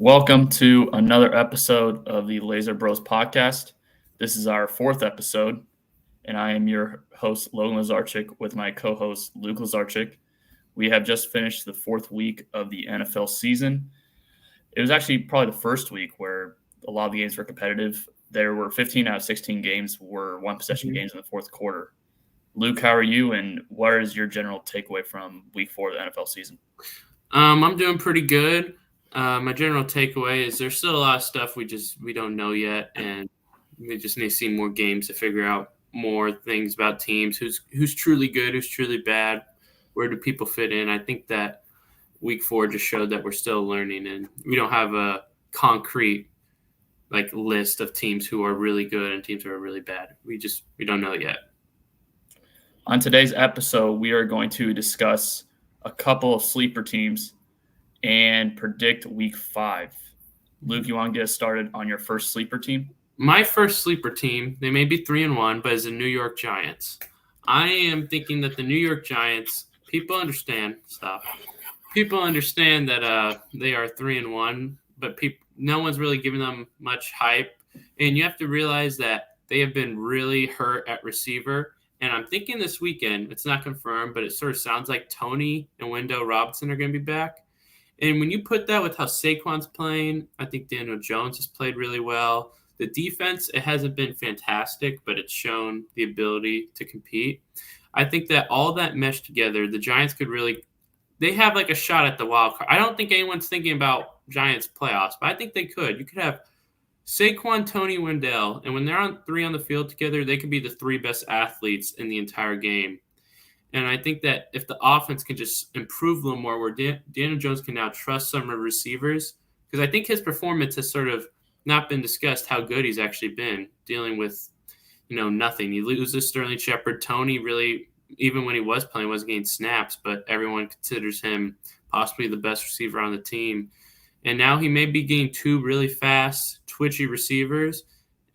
Welcome to another episode of the Laser Bros podcast. This is our fourth episode, and I am your host, Logan Lazarchik, with my co host, Luke Lazarchik. We have just finished the fourth week of the NFL season. It was actually probably the first week where a lot of the games were competitive. There were 15 out of 16 games were one possession games in the fourth quarter. Luke, how are you, and what is your general takeaway from week 4 of the NFL season? I'm doing pretty good. My general takeaway is there's still a lot of stuff we don't know yet, and we just need to see more games to figure out more things about teams. Who's truly good, who's truly bad, where do people fit in? I think that week 4 just showed that we're still learning, and we don't have a concrete list of teams who are really good and teams who are really bad. We don't know yet. On today's episode, we are going to discuss a couple of sleeper teams and predict week 5. Luke, you want to get us started on your first sleeper team? My first sleeper team, they may be 3-1, but is the New York Giants. I am thinking that the New York Giants, people understand that they are 3-1, but no one's really giving them much hype. And you have to realize that they have been really hurt at receiver. And I'm thinking this weekend, it's not confirmed, but it sort of sounds like Tony and Wendell Robinson are going to be back. And when you put that with how Saquon's playing, I think Daniel Jones has played really well. The defense, it hasn't been fantastic, but it's shown the ability to compete. I think that all that meshed together, the Giants could really – they have a shot at the wild card. I don't think anyone's thinking about Giants playoffs, but I think they could. You could have Saquon, Tony, Wendell, and when they're on 3 on the field together, they could be the 3 best athletes in the entire game. And I think that if the offense can just improve a little more, where Daniel Jones can now trust some of the receivers, because I think his performance has sort of not been discussed how good he's actually been dealing with, nothing. You lose to Sterling Shepard. Tony really, even when he was playing, wasn't getting snaps, but everyone considers him possibly the best receiver on the team. And now he may be getting 2 really fast, twitchy receivers,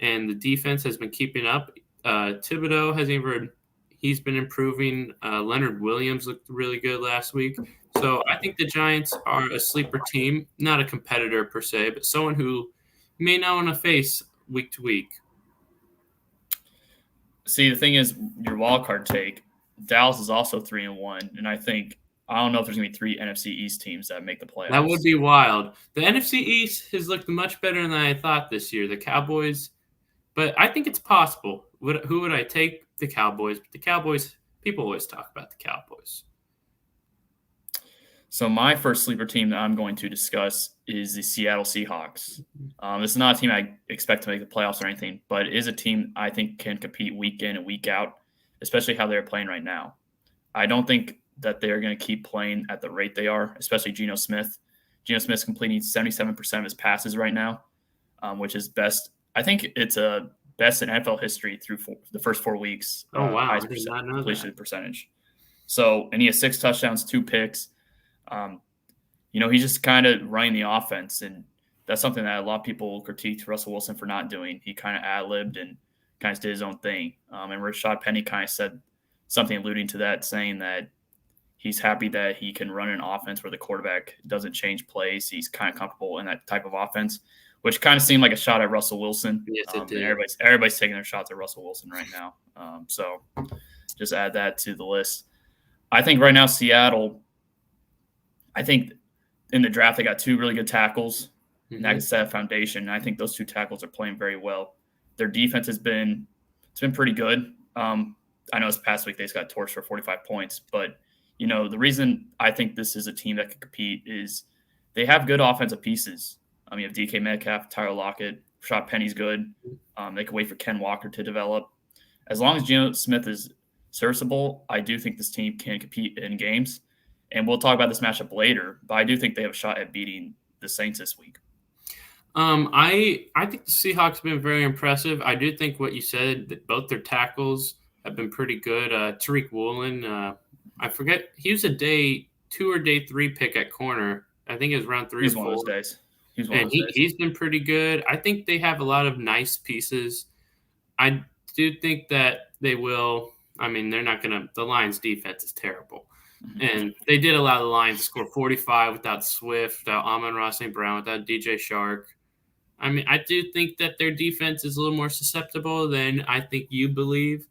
and the defense has been keeping up. Thibodeau he's been improving. Leonard Williams looked really good last week. So I think the Giants are a sleeper team, not a competitor per se, but someone who may not want to face week to week. See, the thing is, your wild card take, Dallas is also 3-1, and I don't know if there's going to be 3 NFC East teams that make the playoffs. That would be wild. The NFC East has looked much better than I thought this year. The Cowboys, but I think it's possible. Who would I take? The Cowboys. But the Cowboys, people always talk about the Cowboys. So my first sleeper team that I'm going to discuss is the Seattle Seahawks. This is not a team I expect to make the playoffs or anything, but it is a team I think can compete week in and week out, especially how they're playing right now. I don't think that they're going to keep playing at the rate they are, especially Geno Smith. Geno Smith's completing 77% of his passes right now, which is best. I think it's a best in NFL history through the first 4 weeks. Oh, wow. I did not know completion percentage. So, and he has 6 touchdowns, 2 picks. He's just kind of running the offense, and that's something that a lot of people critiqued Russell Wilson for not doing. He kind of ad-libbed and kind of did his own thing. And Rashad Penny kind of said something alluding to that, saying that he's happy that he can run an offense where the quarterback doesn't change plays. He's kind of comfortable in that type of offense, which kind of seemed like a shot at Russell Wilson. Yes, it did. Everybody's taking their shots at Russell Wilson right now. So just add that to the list. I think right now Seattle, I think in the draft they got 2 really good tackles, and that can set a foundation. And I think those 2 tackles are playing very well. Their defense it's been pretty good. I know this past week they just got torched for 45 points, but the reason I think this is a team that can compete is they have good offensive pieces. You have DK Metcalf, Tyler Lockett, Rashad Penny's good. They can wait for Ken Walker to develop. As long as Geno Smith is serviceable, I do think this team can compete in games. And we'll talk about this matchup later, but I do think they have a shot at beating the Saints this week. I think the Seahawks have been very impressive. I do think what you said, that both their tackles have been pretty good. Tariq Woolen, I forget, he was a day 2 or day 3 pick at corner. I think it was round 3 or 4. He's one of those days. He's been pretty good. I think they have a lot of nice pieces. I do think that they will. I mean, they're not going to – the Lions' defense is terrible. And they did allow the Lions to score 45 without Swift, without Amon-Ra St. Brown, without DJ Shark. I mean, I do think that their defense is a little more susceptible than I think you believe.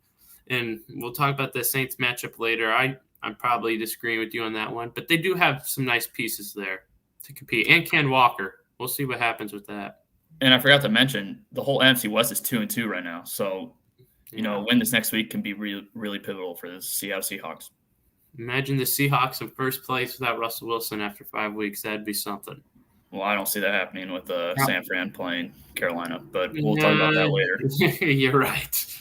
And we'll talk about the Saints matchup later. I'm probably disagreeing with you on that one. But they do have some nice pieces there to compete. And Ken Walker. We'll see what happens with that. And I forgot to mention, the whole NFC West is 2-2 right now. So, win this next week can be really, really pivotal for the Seattle Seahawks. Imagine the Seahawks in first place without Russell Wilson after 5 weeks. That'd be something. Well, I don't see that happening with San Fran playing Carolina, but we'll talk about that later. You're right.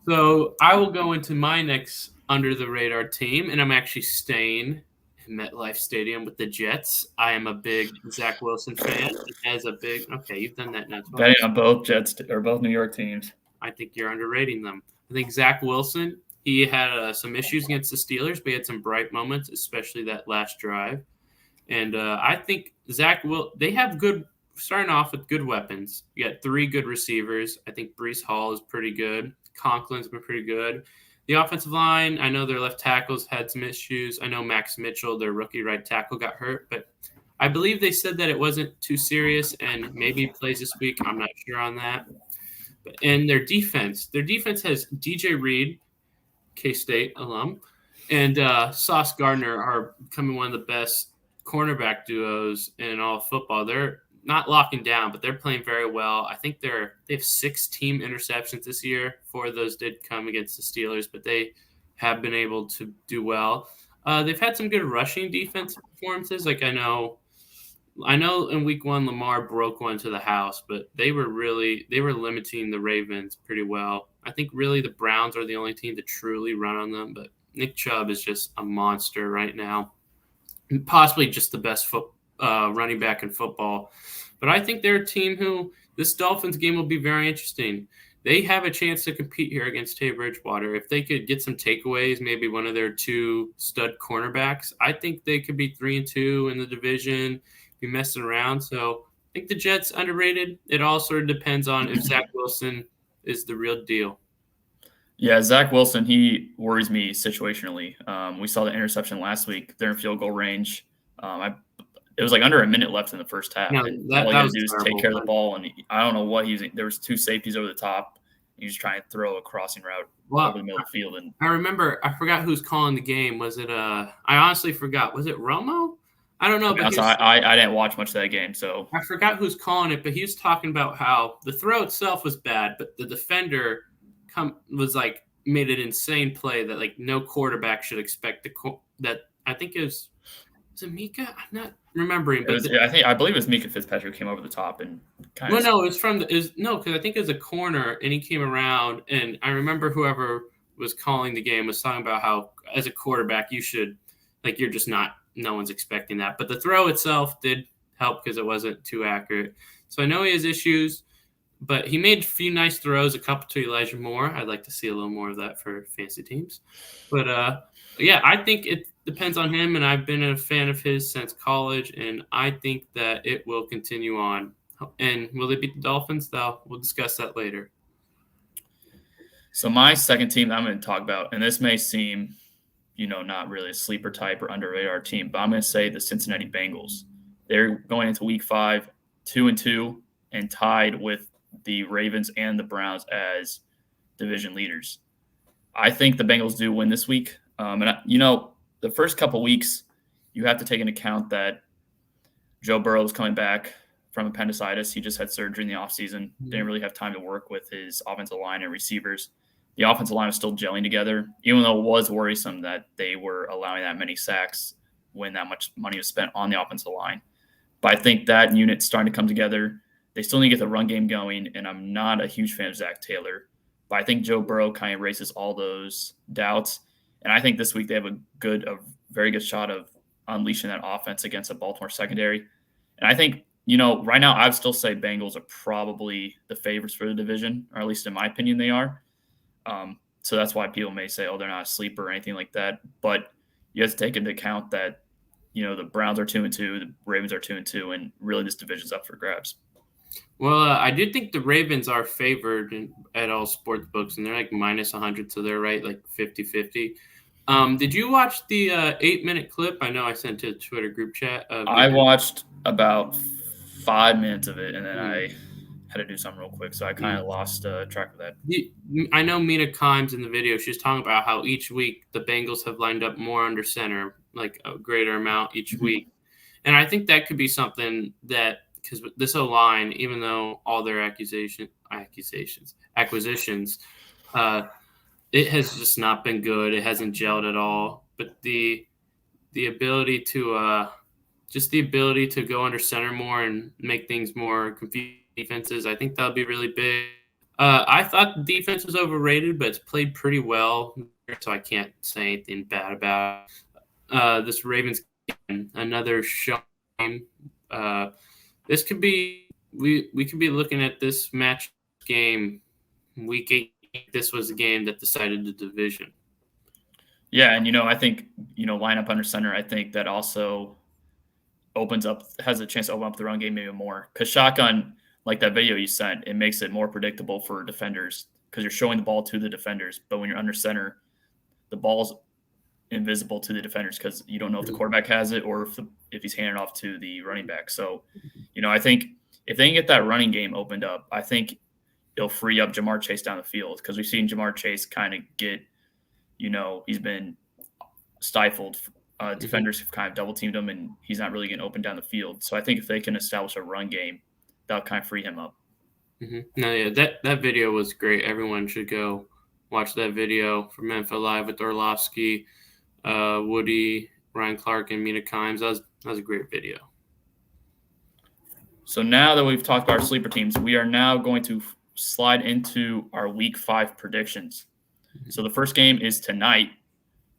So I will go into my next under-the-radar team, and I'm actually staying in MetLife Stadium with the Jets. I am a big Zach Wilson fan. Okay, you've done that now. Betting on both Jets or both New York teams. I think you're underrating them. I think Zach Wilson, he had some issues against the Steelers, but he had some bright moments, especially that last drive. And I think they have starting off with good weapons. You got 3 good receivers. I think Breece Hall is pretty good. Conklin's been pretty good. The offensive line, I know their left tackles had some issues. I know Max Mitchell, their rookie right tackle, got hurt, but I believe they said that it wasn't too serious and maybe he plays this week. I'm not sure on that. And their defense has DJ Reed, K-State alum, and Sauce Gardner are becoming one of the best cornerback duos in all of football. They're not locking down, but they're playing very well. I think they have 6 team interceptions this year. 4 of those did come against the Steelers, but they have been able to do well. They've had some good rushing defense performances. Like I know in week 1 Lamar broke one to the house, but they were limiting the Ravens pretty well. I think really the Browns are the only team to truly run on them, but Nick Chubb is just a monster right now. Possibly just the best running back in football. But I think they're a team who this Dolphins game will be very interesting. They have a chance to compete here against Teddy Bridgewater. If they could get some takeaways, maybe one of their 2 stud cornerbacks, I think they could be 3-2 in the division, be messing around. So I think the Jets underrated. It all sort of depends on if Zach Wilson is the real deal. Yeah, Zach Wilson, he worries me situationally. We saw the interception last week. They're in field goal range. It was like under a minute left in the first half. No, and all he had to do is take care of the ball. And I don't know what he was. There was 2 safeties over the top. He was trying to throw a crossing route over the middle of the field. And I forgot who's calling the game. Was it I honestly forgot. Was it Romo? I don't know. But I didn't watch much of that game, so I forgot who's calling it. But he was talking about how the throw itself was bad, but the defender made an insane play that like no quarterback should expect that. I think it was it Mika? I'm not remembering. But I believe it was Mika Fitzpatrick who came over the top and kind of. No, it was because I think it was a corner and he came around and I remember whoever was calling the game was talking about how as a quarterback you should you're just not. No one's expecting that, but the throw itself did help because it wasn't too accurate. So I know he has issues, but he made a few nice throws, a couple to Elijah Moore. I'd like to see a little more of that for fantasy teams. But yeah, I think it depends on him, and I've been a fan of his since college, and I think that it will continue on. And will they beat the Dolphins? We'll discuss that later. So my second team that I'm going to talk about, and this may seem, not really a sleeper type or underrated our team, but I'm going to say the Cincinnati Bengals. They're going into week 5, 2-2, and tied with the Ravens and the Browns as division leaders. I think the Bengals do win this week. The first couple weeks, you have to take into account that Joe Burrow is coming back from appendicitis. He just had surgery in the offseason. Didn't really have time to work with his offensive line and receivers. The offensive line was still gelling together, even though it was worrisome that they were allowing that many sacks when that much money was spent on the offensive line. But I think that unit's starting to come together. They still need to get the run game going, and I'm not a huge fan of Zach Taylor. But I think Joe Burrow kind of erases all those doubts. And I think this week they have a very good shot of unleashing that offense against a Baltimore secondary. And I think, right now I would still say Bengals are probably the favorites for the division, or at least in my opinion they are. So that's why people may say, they're not a sleeper or anything like that. But you have to take into account that, the Browns are 2-2, the Ravens are 2-2, and really this division's up for grabs. Well, I do think the Ravens are favored at all sports books, and they're like minus 100, so they're right like 50-50. Did you watch the 8-minute clip? I know I sent to a Twitter group chat of I watched about 5 minutes of it, and then I had to do something real quick, so I kind of lost track of that. I know Mina Kimes in the video, she was talking about how each week the Bengals have lined up more under center, like a greater amount each week. And I think that could be something that, because this O-line, even though all their acquisitions, it has just not been good. It hasn't gelled at all. But the ability to go under center more and make things more confusing defenses, I think that'll be really big. I thought the defense was overrated, but it's played pretty well, so I can't say anything bad about it. This Ravens game, another showing. This could be we could be looking at this match game week 8. This was the game that decided the division. Yeah, and I think line up under center. I think that also has a chance to open up the run game maybe more, because shotgun, like that video you sent, it makes it more predictable for defenders because you're showing the ball to the defenders. But when you're under center, the ball's invisible to the defenders because you don't know if the quarterback has it or if he's handed off to the running back. So, I think if they can get that running game opened up, I think it'll free up Jamar Chase down the field, because we've seen Jamar Chase kind of get, he's been stifled. Defenders have kind of double teamed him, and he's not really getting open down the field. So I think if they can establish a run game, that'll kind of free him up. No, yeah, that video was great. Everyone should go watch that video from Memphis Live with Orlovsky, Woody, Ryan Clark, and Mina Kimes. That was a great video. So now that we've talked about our sleeper teams, we are now going to slide into our Week 5 predictions. So the first game is tonight.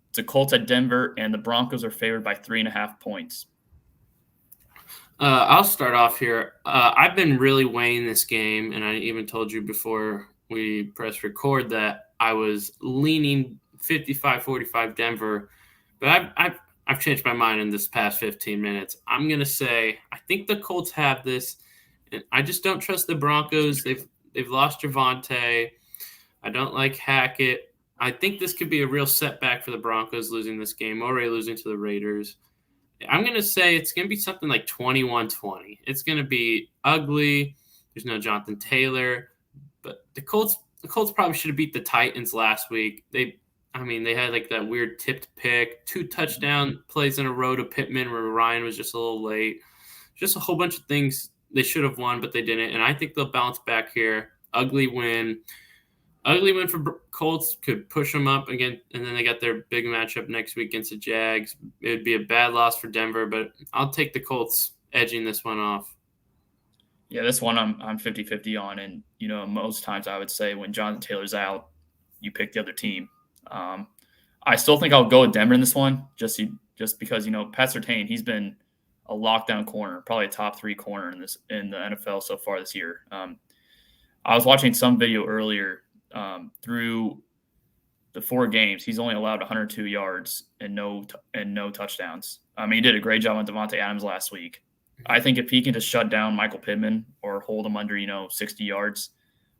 It's the Colts at Denver, and the Broncos are favored by 3.5 points. I'll start off here. I've been really weighing this game, and I even told you before we press record that I was leaning 55-45 Denver, but I've changed my mind in this past 15 minutes. I'm gonna say I think the Colts have this, and I just don't trust the Broncos. They've lost Javonte. I don't like Hackett. I think this could be a real setback for the Broncos losing this game, already losing to the Raiders. I'm going to say it's going to be something like 21-20. It's going to be ugly. There's no Jonathan Taylor. But the Colts probably should have beat the Titans last week. They had like that weird tipped pick, 2 touchdown plays in a row to Pittman where Ryan was just a little late. Just a whole bunch of things they should have won, but they didn't. And I think they'll bounce back here. Ugly win for Colts, could push them up again, and then they got their big matchup next week against the Jags. It would be a bad loss for Denver, but I'll take the Colts edging this one off. Yeah, this one I'm 50-50 on, and most times I would say when Jonathan Taylor's out, you pick the other team. I still think I'll go with Denver in this one, just because Pat Surtain, he's been a lockdown corner, probably a top 3 corner in the NFL so far this year. I was watching some video earlier. Through the 4 games, he's only allowed 102 yards and no touchdowns. He did a great job on Devontae Adams last week. I think if he can just shut down Michael Pittman or hold him under 60 yards,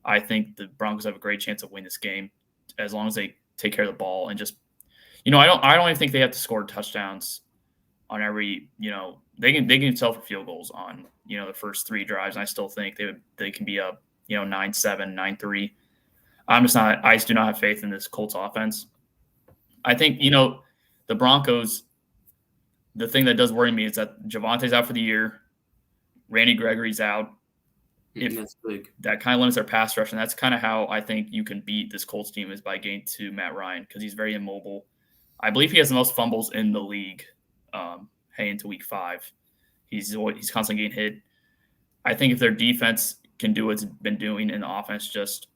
I think the Broncos have a great chance of winning this game as long as they take care of the ball and just I don't even think they have to score touchdowns on every they can sell for field goals on the first 3 drives, and I still think they can be up 9-7, 9-3. I just do not have faith in this Colts offense. I think, the Broncos, the thing that does worry me is that Javonte's out for the year. Randy Gregory's out. That's big. That kind of limits their pass rush, and that's kind of how I think you can beat this Colts team is by getting to Matt Ryan, because he's very immobile. I believe he has the most fumbles in the league heading into Week 5. He's constantly getting hit. I think if their defense can do what it's been doing and the offense just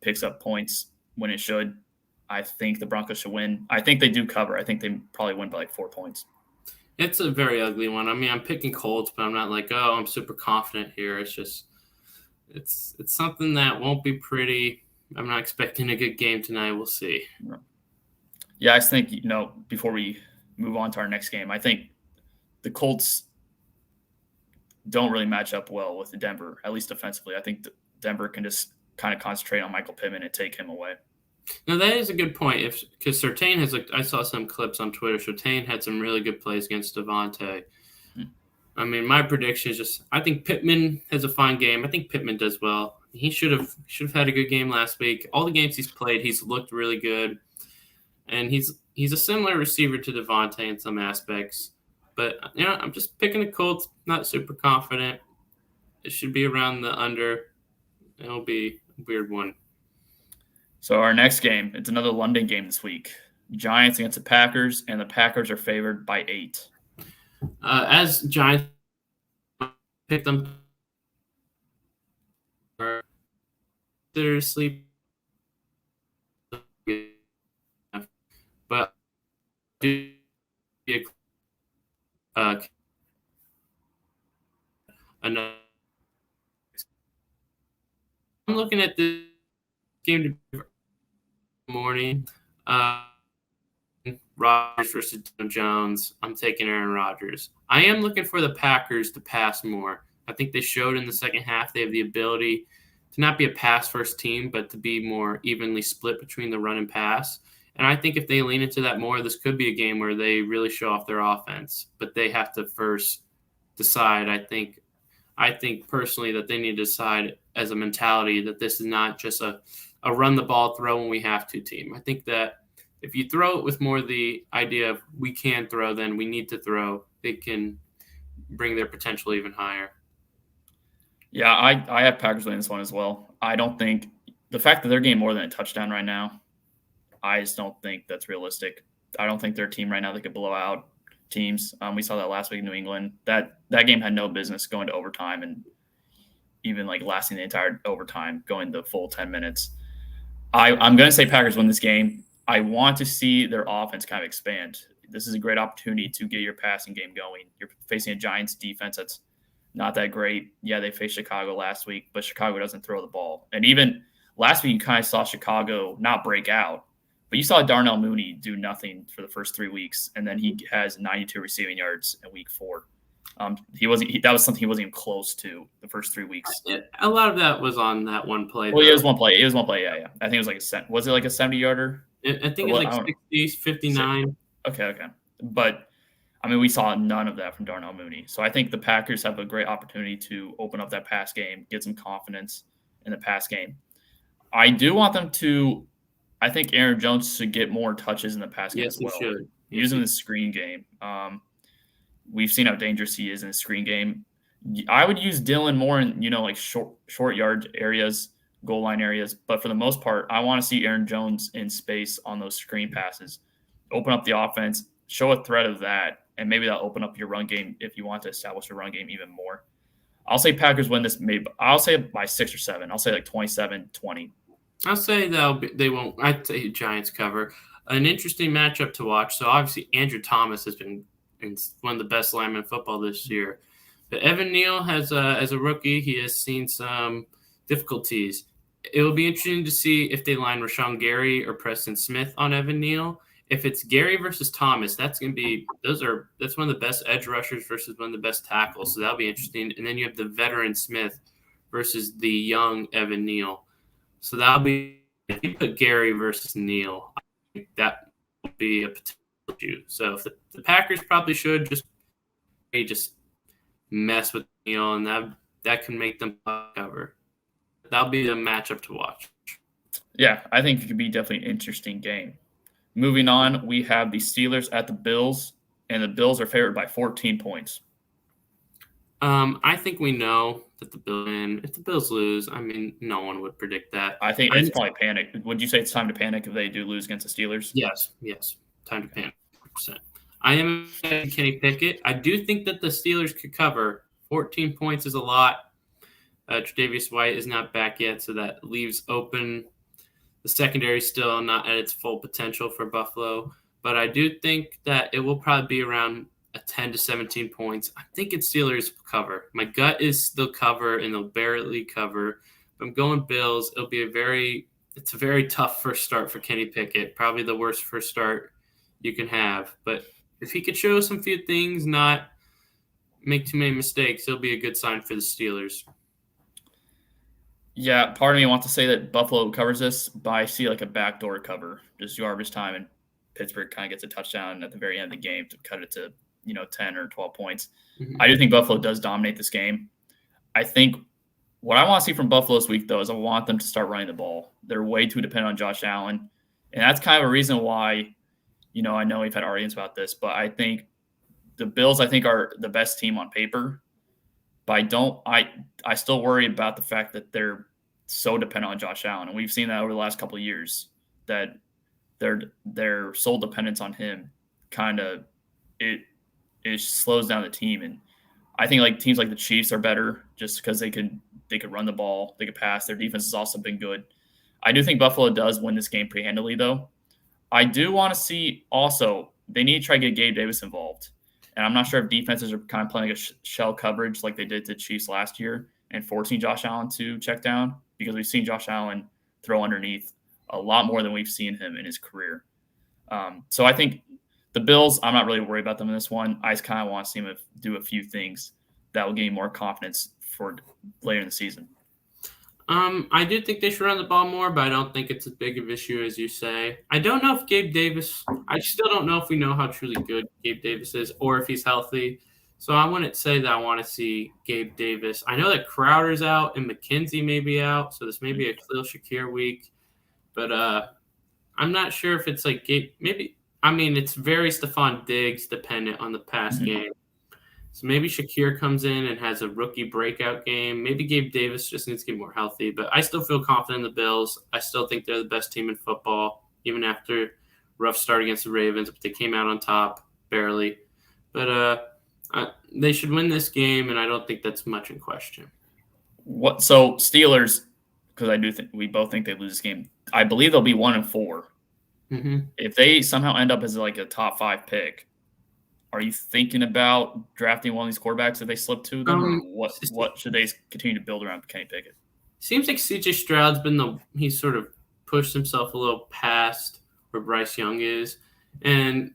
picks up points when it should, I think the Broncos should win. I think they do cover. I think they probably win by like 4 points. It's a very ugly one. I'm picking Colts, but I'm not like, I'm super confident here. It's just, it's something that won't be pretty. I'm not expecting a good game tonight. We'll see. Yeah, I just think, before we move on to our next game, I think the Colts don't really match up well with the Denver, at least defensively. I think Denver can just kind of concentrate on Michael Pittman and take him away. No, that is a good point. Because Surtain has, I saw some clips on Twitter. Surtain had some really good plays against Devontae. I mean, my prediction is just I think Pittman has a fine game. I think Pittman does well. He should have had a good game last week. All the games he's played, he's looked really good, and he's a similar receiver to Devontae in some aspects. But I'm just picking the Colts. Not super confident. It should be around the under. It'll be a weird one. So our next game, it's another London game this week. Giants against the Packers, and the Packers are favored by 8. As Giants pick them, they're sleep, but another. I'm looking at this game morning. Rodgers versus Jones. I'm taking Aaron Rodgers. I am looking for the Packers to pass more. I think they showed in the second half they have the ability to not be a pass-first team, but to be more evenly split between the run and pass. And I think if they lean into that more, this could be a game where they really show off their offense. But they have to first decide. I think personally that they need to decide as a mentality that this is not just a run the ball, throw when we have to team. I think that if you throw it with more the idea of we can throw, then we need to throw, they can bring their potential even higher. Yeah, I have Packers winning this one as well. I don't think the fact that they're getting more than a touchdown right now, I just don't think that's realistic. I don't think they're a team right now that could blow out teams. We saw that last week in New England. That game had no business going to overtime and even like lasting the entire overtime, going the full 10 minutes. I'm going to say Packers win this game. I want to see their offense kind of expand. This is a great opportunity to get your passing game going. You're facing a Giants defense that's not that great. Yeah, they faced Chicago last week, but Chicago doesn't throw the ball. And even last week, you kind of saw Chicago not break out, but you saw Darnell Mooney do nothing for the first 3 weeks, and then he has 92 receiving yards in week 4. That was something he wasn't even close to the first 3 weeks. A lot of that was on that one play. Well, it was one play. Yeah. I think it was like was it like a 70-yarder? I think it was like 60, 59. Okay. But, I mean, we saw none of that from Darnell Mooney. So I think the Packers have a great opportunity to open up that pass game, get some confidence in the pass game. I do want them to – I think Aaron Jones should get more touches in the pass game as well. Yes, he should. Using the screen game. We've seen how dangerous he is in the screen game. I would use Dylan more in, like short yard areas, goal line areas. But for the most part, I want to see Aaron Jones in space on those screen passes. Open up the offense, show a threat of that, and maybe that'll open up your run game if you want to establish your run game even more. I'll say Packers win this. Maybe I'll say by 6 or 7. I'll say like 27-20. I'll say they won't. I'd say Giants cover. An interesting matchup to watch. So obviously Andrew Thomas has been one of the best linemen in football this year. But Evan Neal as a rookie, he has seen some difficulties. It will be interesting to see if they line Rashawn Gary or Preston Smith on Evan Neal. If it's Gary versus Thomas, that's one of the best edge rushers versus one of the best tackles. So that'll be interesting. And then you have the veteran Smith versus the young Evan Neal. So that'll be, if you put Gary versus Neal, I think that will be a potential issue. So if the Packers probably should just mess with Neal, and that can make them cover. That'll be a matchup to watch. Yeah, I think it could be definitely an interesting game. Moving on, we have the Steelers at the Bills, and the Bills are favored by 14 points. I think we know that the Bills win. If the Bills lose, I mean, no one would predict that. I think it's probably panic. Would you say it's time to panic if they do lose against the Steelers? Yes. Time to panic. 100%. I am Kenny Pickett. I do think that the Steelers could cover. 14 points is a lot. Tre'Davious White is not back yet, so that leaves open the secondary still not at its full potential for Buffalo. But I do think that it will probably be around a 10 to 17 points. I think it's Steelers cover. My gut is they'll cover, and they'll barely cover. If I'm going Bills, it's a very tough first start for Kenny Pickett. Probably the worst first start you can have. But if he could show some few things, not make too many mistakes, it'll be a good sign for the Steelers. Yeah, part of me wants to say that Buffalo covers this, but I see like a backdoor cover, just garbage time, and Pittsburgh kind of gets a touchdown at the very end of the game to cut it to 10 or 12 points. Mhm. I do think Buffalo does dominate this game. I think what I want to see from Buffalo this week, though, is I want them to start running the ball. They're way too dependent on Josh Allen, and that's kind of a reason why. I know we've had arguments about this, but I think the Bills, are the best team on paper. But I still worry about the fact that they're so dependent on Josh Allen, and we've seen that over the last couple of years that their sole dependence on him kind of it slows down the team. And I think like teams like the Chiefs are better just because they could run the ball, they could pass. Their defense has also been good. I do think Buffalo does win this game pretty handily, though. I do want to see also they need to try to get Gabe Davis involved. And I'm not sure if defenses are kind of playing a shell coverage like they did to Chiefs last year and forcing Josh Allen to check down, because we've seen Josh Allen throw underneath a lot more than we've seen him in his career. So I think the Bills, I'm not really worried about them in this one. I just kind of want to see them do a few things that will gain more confidence for later in the season. I do think they should run the ball more, but I don't think it's as big of an issue as you say. I don't know if Gabe Davis. I still don't know if we know how truly good Gabe Davis is, or if he's healthy. So I wouldn't say that I want to see Gabe Davis. I know that Crowder's out and McKenzie may be out, so this may be a Khalil Shakir week. But I'm not sure if it's like Gabe. Maybe it's very Stephon Diggs dependent on the past game. So maybe Shakir comes in and has a rookie breakout game. Maybe Gabe Davis just needs to get more healthy. But I still feel confident in the Bills. I still think they're the best team in football, even after rough start against the Ravens. But they came out on top, barely. But they should win this game, and I don't think that's much in question. So Steelers, because I do think we both think they lose this game. I believe they'll be 1-4. Mm-hmm. If they somehow end up as like a top 5 pick, are you thinking about drafting one of these quarterbacks if they slip to them, or what should they continue to build around Kenny Pickett? Seems like CJ Stroud's he's sort of pushed himself a little past where Bryce Young is, and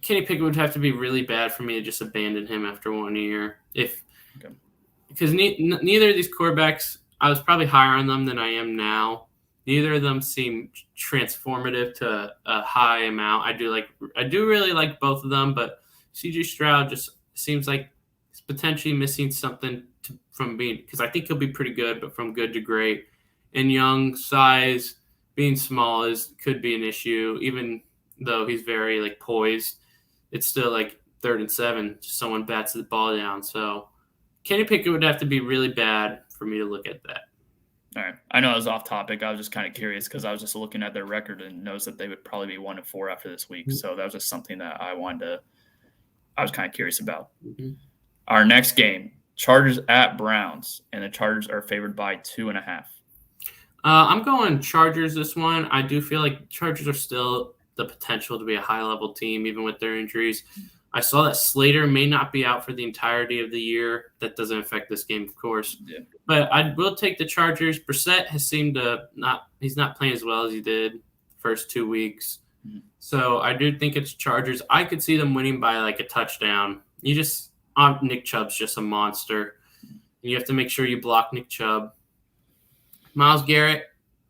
Kenny Pickett would have to be really bad for me to just abandon him after 1 year. Because neither of these quarterbacks, I was probably higher on them than I am now. Neither of them seem transformative to a high amount. I do really like both of them, but CJ Stroud just seems like he's potentially missing something from being, because I think he'll be pretty good, but from good to great. And Young, size, being small could be an issue, even though he's very like poised. It's still like 3rd and 7, just someone bats the ball down. So Kenny Pickett would have to be really bad for me to look at that. All right. I know I was off topic. I was just kind of curious because I was just looking at their record and noticed that they would probably be 1-4 after this week. So that was just something that I was kind of curious about. Mm-hmm. Our next game, Chargers at Browns, and the Chargers are favored by 2.5. I'm going Chargers this one. I do feel like Chargers are still the potential to be a high-level team, even with their injuries. I saw that Slater may not be out for the entirety of the year. That doesn't affect this game, of course. Yeah. But I will take the Chargers. Brissett has seemed to he's not playing as well as he did the first 2 weeks. Mm-hmm. So I do think it's Chargers. I could see them winning by like a touchdown. Nick Chubb's just a monster. You have to make sure you block Nick Chubb. Myles Garrett,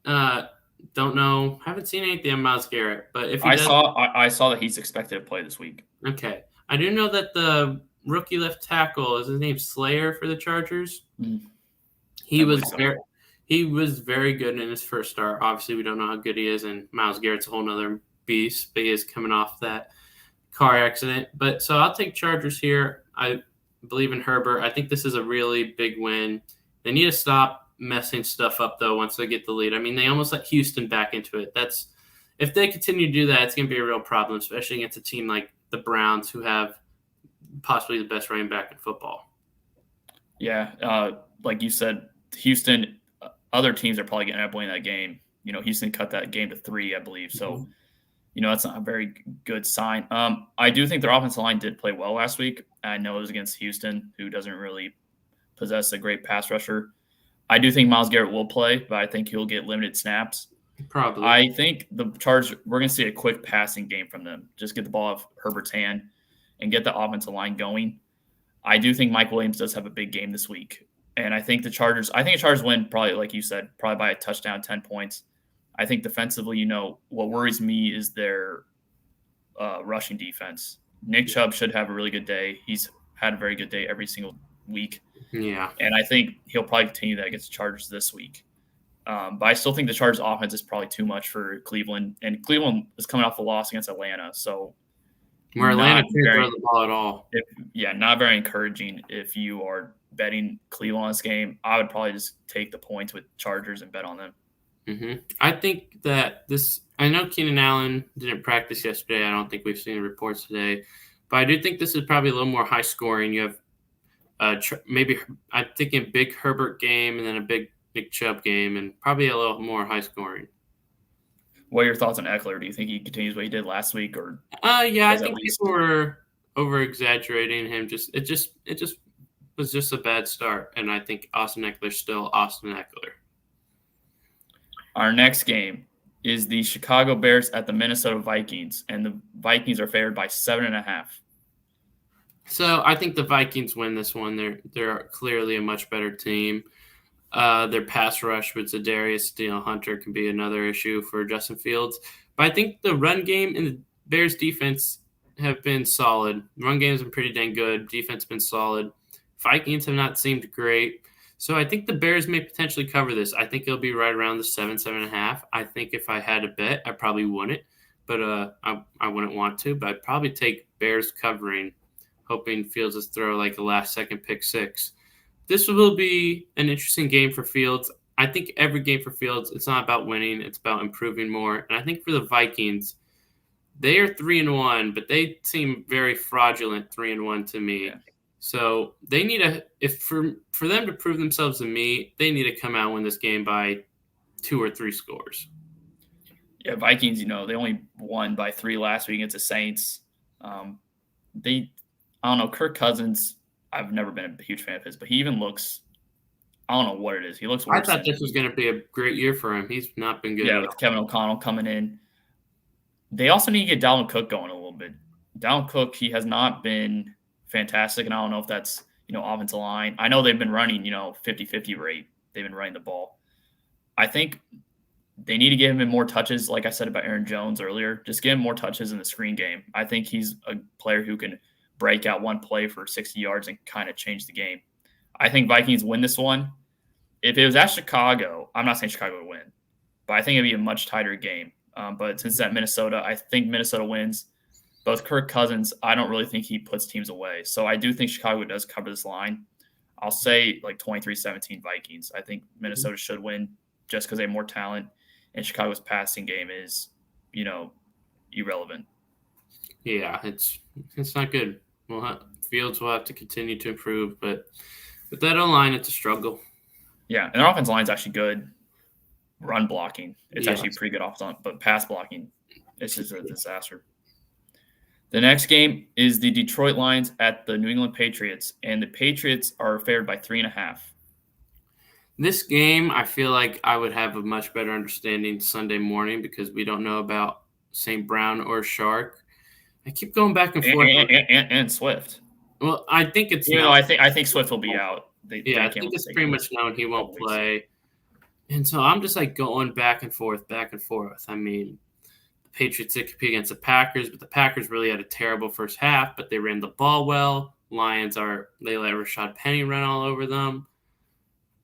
don't know. Haven't seen anything on Myles Garrett, but if I saw that he's expected to play this week. Okay. I do know that the rookie left tackle is his name Slayer for the Chargers. Mm-hmm. He was very good in his first start. Obviously, we don't know how good he is, and Myles Garrett's a whole nother beast, but he is coming off that car accident. But so I'll take Chargers here. I believe in Herbert. I think this is a really big win. They need to stop messing stuff up, though, once they get the lead. I mean, they almost let Houston back into it. If they continue to do that, it's going to be a real problem, especially against a team like the Browns, who have possibly the best running back in football. Yeah, like you said, Houston, other teams are probably going to end up winning that game. Houston cut that game to 3, I believe. So, that's not a very good sign. I do think their offensive line did play well last week. I know it was against Houston, who doesn't really possess a great pass rusher. I do think Myles Garrett will play, but I think he'll get limited snaps. Probably. I think the Chargers, we're going to see a quick passing game from them. Just get the ball off Herbert's hand and get the offensive line going. I do think Mike Williams does have a big game this week. And I think the Chargers win probably, like you said, probably by a touchdown, 10 points. I think defensively, what worries me is their rushing defense. Nick Chubb should have a really good day. He's had a very good day every single week. Yeah. And I think he'll probably continue that against the Chargers this week. But I still think the Chargers offense is probably too much for Cleveland. And Cleveland is coming off a loss against Atlanta. So where Atlanta can't throw the ball at all. Not very encouraging if you are betting Cleveland on this game. I would probably just take the points with Chargers and bet on them. Mm-hmm. I think that I know Keenan Allen didn't practice yesterday. I don't think we've seen the reports today. But I do think this is probably a little more high scoring. You have maybe I'm thinking big Herbert game and then a big Nick Chubb game and probably a little more high scoring. What are your thoughts on Eckler? Do you think he continues what he did last week, or? Yeah, I think people were over exaggerating him. It was just a bad start, and I think Austin Eckler's still Austin Eckler. Our next game is the Chicago Bears at the Minnesota Vikings, and the Vikings are favored by 7.5. So I think the Vikings win this one. They're clearly a much better team. Their pass rush with Zadarius Hunter can be another issue for Justin Fields. But I think the run game and the Bears defense have been solid. The run game has been pretty dang good. Defense has been solid. Vikings have not seemed great. So I think the Bears may potentially cover this. I think it'll be right around the 7.5. I think if I had a bet, I probably wouldn't. But I wouldn't want to. But I'd probably take Bears covering, hoping Fields will throw like a last-second pick six. This will be an interesting game for Fields. I think every game for Fields, it's not about winning. It's about improving more. And I think for the Vikings, they are 3-1, but they seem very fraudulent 3-1 to me. Yeah. So they need for them to prove themselves to me, they need to come out and win this game by 2 or 3 scores. Yeah, Vikings, they only won by 3 last week against the Saints. I don't know, Kirk Cousins, I've never been a huge fan of his, but he even looks, I don't know what it is. He looks worse. I thought this was going to be a great year for him. He's not been good. Yeah, with Kevin O'Connell coming in. They also need to get Dalvin Cook going a little bit. Dalvin Cook, he has not been fantastic, and I don't know if that's, offensive line. I know they've been running, 50-50 rate. They've been running the ball. I think they need to give him more touches, like I said about Aaron Jones earlier. Just give him more touches in the screen game. I think he's a player who can break out one play for 60 yards and kind of change the game. I think Vikings win this one. If it was at Chicago, I'm not saying Chicago would win, but I think it'd be a much tighter game. But since it's at Minnesota, I think Minnesota wins. Both Kirk Cousins, I don't really think he puts teams away. So I do think Chicago does cover this line. I'll say like 23-17 Vikings. I think Minnesota should win just because they have more talent, and Chicago's passing game is, irrelevant. Yeah, it's not good. Fields will have to continue to improve, but with that O-line, it's a struggle. Yeah, and their offensive line is actually good. Run blocking, it's actually pretty good offensive line, but pass blocking, it's just a disaster. The next game is the Detroit Lions at the New England Patriots, and the Patriots are favored by 3.5. This game, I feel like I would have a much better understanding Sunday morning because we don't know about St. Brown or Shark. I keep going back and forth. And Swift. Well, I think it's I think Swift will be out. I think it's pretty much known he won't play. And so I'm just like going back and forth. I mean, the Patriots did compete against the Packers, but the Packers really had a terrible first half, but they ran the ball well. Lions they let Rashad Penny run all over them.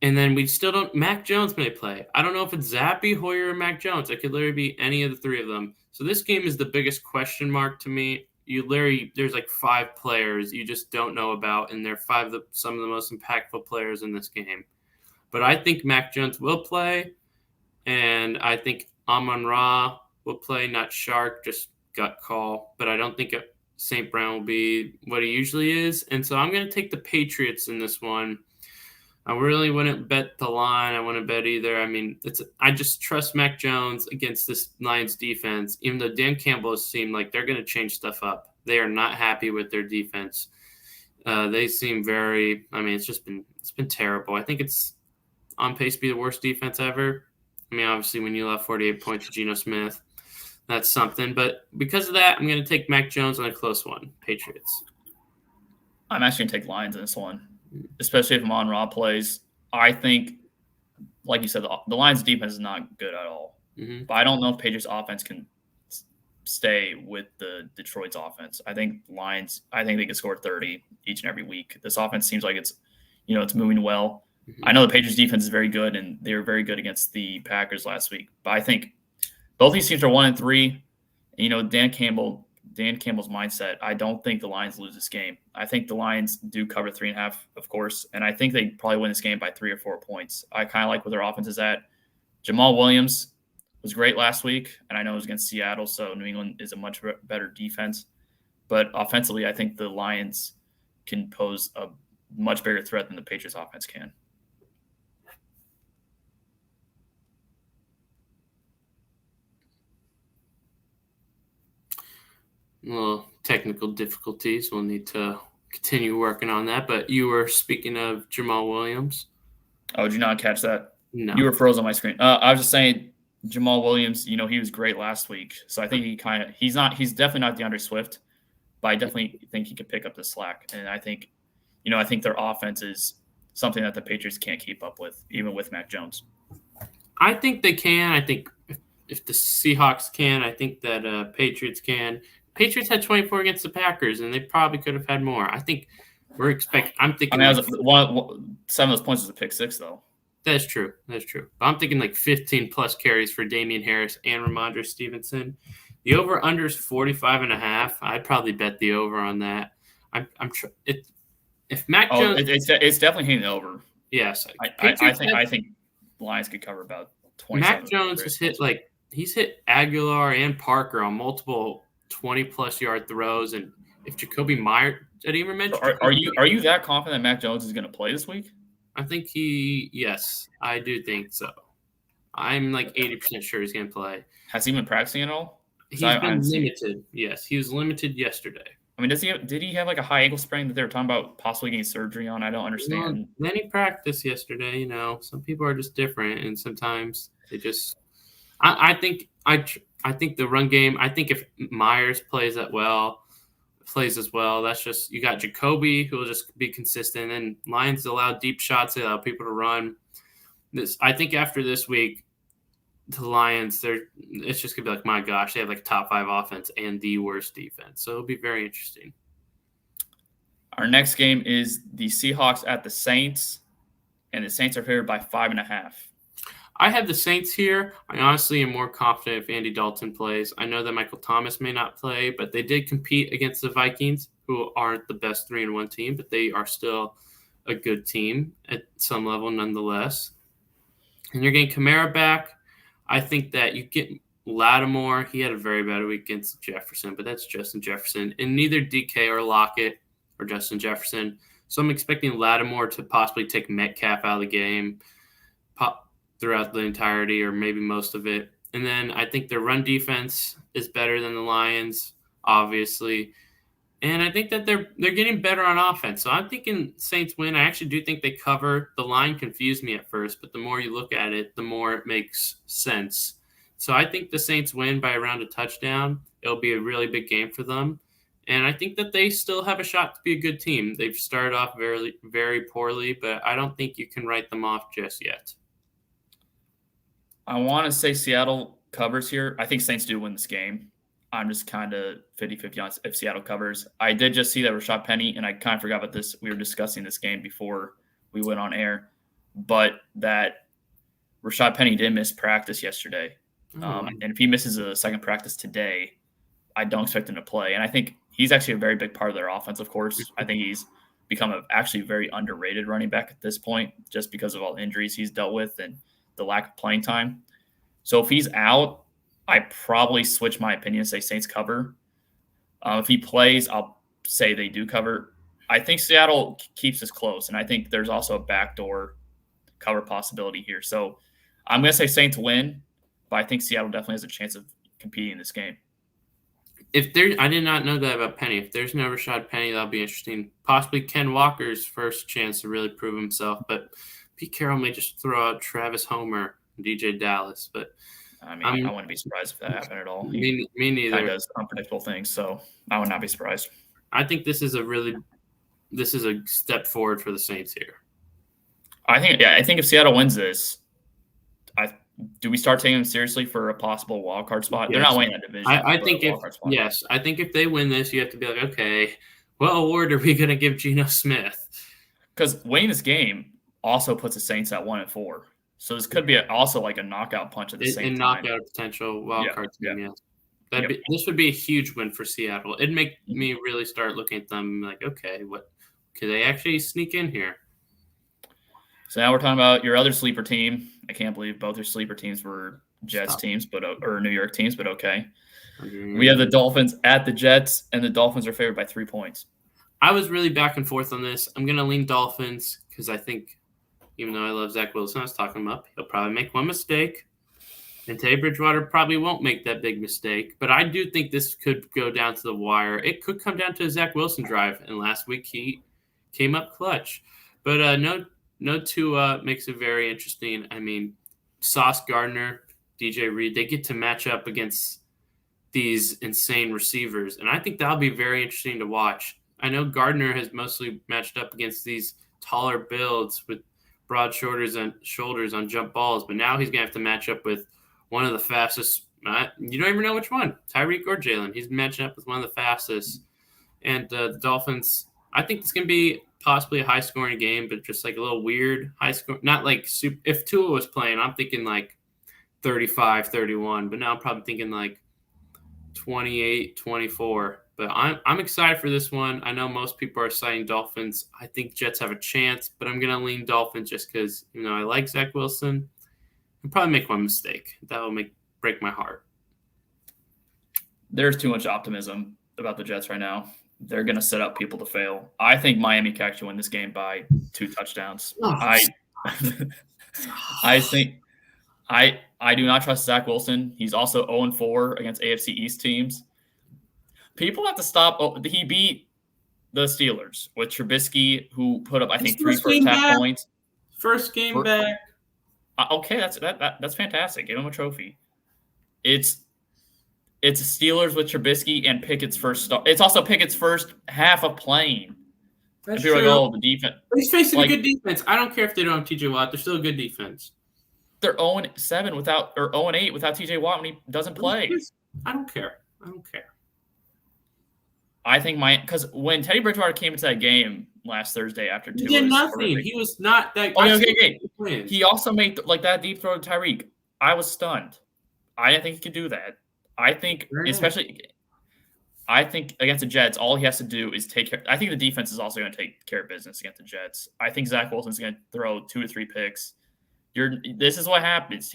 And then we still don't – Mac Jones may play. I don't know if it's Zappy, Hoyer, or Mac Jones. It could literally be any of the 3 of them. So this game is the biggest question mark to me. There's like 5 players you just don't know about, and they're some of the most impactful players in this game. But I think Mac Jones will play, and I think Amon-Ra will play, not Shark, just gut call. But I don't think St. Brown will be what he usually is. And so I'm going to take the Patriots in this one. I really wouldn't bet the line. I wouldn't bet either. I mean, I just trust Mac Jones against this Lions defense, even though Dan Campbell has seemed like they're going to change stuff up. They are not happy with their defense. They seem it's been terrible. I think it's on pace to be the worst defense ever. I mean, obviously, when you allow 48 points to Geno Smith, that's something. But because of that, I'm going to take Mac Jones on a close one, Patriots. I'm actually going to take Lions in this one. especially if Monroe plays. I think, like you said, the Lions' defense is not good at all. Mm-hmm. But I don't know if Patriots' offense can stay with the Detroit's offense. I think they can score 30 each and every week. This offense seems like it's moving well. Mm-hmm. I know the Patriots' defense is very good, and they were very good against the Packers last week. But I think both these teams are 1-3. Dan Campbell's mindset. I don't think the Lions lose this game. I think the Lions do cover 3.5, of course, and I think they probably win this game by 3 or 4 points. I kind of like where their offense is at. Jamal Williams was great last week, and I know it was against Seattle, so New England is a much better defense. But offensively, I think the Lions can pose a much bigger threat than the Patriots offense can. Well, technical difficulties. We'll need to continue working on that. But you were speaking of Jamal Williams. Oh, did you not catch that? No. You were frozen on my screen. I was just saying Jamal Williams, he was great last week. So I think he's definitely not DeAndre Swift, but I definitely think he could pick up the slack. And I think their offense is something that the Patriots can't keep up with, even with Mac Jones. I think they can. I think if the Seahawks can, I think that Patriots can. Patriots had 24 against the Packers, and they probably could have had more. I think I'm thinking. I mean, 7 of those points was a pick six, though. That's true. But I'm thinking like 15-plus carries for Damian Harris and Ramondre Stevenson. The over/under is 45.5. I'd probably bet the over on that. If Mac Jones, it's definitely hitting over. Yes, I think the Lions could cover about 20. Mac Jones has he's hit Aguilar and Parker on multiple 20-plus yard throws, and if Jacoby Myers, did he even mention? Are you that confident that Mac Jones is going to play this week? I think yes, I do think so. I'm like 80% sure he's going to play. Has he been practicing at all? He's been limited. Yes, he was limited yesterday. I mean, did he have like a high ankle sprain that they were talking about possibly getting surgery on? I don't understand. Then he practiced yesterday. Some people are just different, and sometimes they just. I think the run game. I think if Myers plays as well, that's just you got Jacoby who will just be consistent, and Lions allow deep shots. They allow people to run. I think after this week, the Lions, it's just gonna be like, my gosh, they have like a top 5 offense and the worst defense. So it'll be very interesting. Our next game is the Seahawks at the Saints, and the Saints are favored by 5.5. I have the Saints here. I honestly am more confident if Andy Dalton plays. I know that Michael Thomas may not play, but they did compete against the Vikings, who aren't the best 3-1 team, but they are still a good team at some level nonetheless. And you're getting Kamara back. I think that you get Lattimore. He had a very bad week against Jefferson, but that's Justin Jefferson. And neither DK or Lockett or Justin Jefferson. So I'm expecting Lattimore to possibly take Metcalf out of the game throughout the entirety or maybe most of it. And then I think their run defense is better than the Lions, obviously. And I think that they're getting better on offense. So I'm thinking Saints win. I actually do think they cover. The line confused me at first, but the more you look at it, the more it makes sense. So I think the Saints win by around a touchdown. It'll be a really big game for them. And I think that they still have a shot to be a good team. They've started off very, very poorly, but I don't think you can write them off just yet. I want to say Seattle covers here. I think Saints do win this game. I'm just kind of 50-50 on if Seattle covers. I did just see that Rashad Penny, and I kind of forgot about this. We were discussing this game before we went on air, but that Rashad Penny did miss practice yesterday. And if he misses a second practice today, I don't expect him to play. And I think he's actually a very big part of their offense, of course. I think he's become actually very underrated running back at this point just because of all the injuries he's dealt with and the lack of playing time. So if he's out, I probably switch my opinion and say Saints cover. If he plays, I'll say they do cover. I think Seattle keeps this close, and I think there's also a backdoor cover possibility here. So I'm going to say Saints win, but I think Seattle definitely has a chance of competing in this game. I did not know that about Penny. If there's no Rashad Penny, that'll be interesting. Possibly Ken Walker's first chance to really prove himself, but Pete Carroll may just throw out Travis Homer and DJ Dallas, but I wouldn't be surprised if that happened at all. Me neither. He does unpredictable things, so I would not be surprised. I think this is a really this is a step forward for the Saints here. I think if Seattle wins this, do we start taking them seriously for a possible wild card spot? Yes. They're not winning that division. I think I think if they win this, you have to be like, okay, what award are we going to give Geno Smith? Because winning this game also puts the Saints at 1-4. So this could be also like a knockout punch at the same time. Knockout potential wild card team, yes. This would be a huge win for Seattle. It'd make me really start looking at them like, okay, what could they actually sneak in here? So now we're talking about your other sleeper team. I can't believe both your sleeper teams were Jets teams, or New York teams, but okay. We have the Dolphins at the Jets, and the Dolphins are favored by 3 points. I was really back and forth on this. I'm going to lean Dolphins because I think, even though I love Zach Wilson, I was talking him up, he'll probably make one mistake. And Teddy Bridgewater probably won't make that big mistake. But I do think this could go down to the wire. It could come down to a Zach Wilson drive. And last week he came up clutch. But no Tua makes it very interesting. I mean, Sauce Gardner, DJ Reed, they get to match up against these insane receivers. And I think that'll be very interesting to watch. I know Gardner has mostly matched up against these taller builds with broad shoulders on jump balls, but now he's going to have to match up with one of the fastest. You don't even know which one, Tyreek or Jalen. He's matching up with one of the fastest. And the Dolphins, I think it's going to be possibly a high-scoring game, but just like a little weird high-score. Not like super. If Tua was playing, I'm thinking like 35-31, but now I'm probably thinking like 28-24. But I'm excited for this one. I know most people are citing Dolphins. I think Jets have a chance, but I'm going to lean Dolphins just because, I like Zach Wilson. I'll probably make one mistake. That will break my heart. There's too much optimism about the Jets right now. They're going to set up people to fail. I think Miami can actually win this game by 2 touchdowns. I think I do not trust Zach Wilson. He's also 0-4 against AFC East teams. People have to stop. He beat the Steelers with Trubisky, who put up, I think, 3 first-half points. First game back. Okay, that's fantastic. Give him a trophy. It's Steelers with Trubisky and Pickett's first start. It's also Pickett's first half of playing. That's true. Like, the defense. He's facing a good defense. I don't care if they don't have TJ Watt. They're still a good defense. They're 0-7 without, or 0-8 without TJ Watt when he doesn't play. I don't care. I think because when Teddy Bridgewater came into that game last Thursday after 2, he did nothing. He was not that. Okay. He also made that deep throw to Tyreek. I was stunned. I didn't think he could do that. I think, against the Jets, all he has to do is take care. I think the defense is also going to take care of business against the Jets. I think Zach Wilson's going to throw 2 or 3 picks. This is what happens.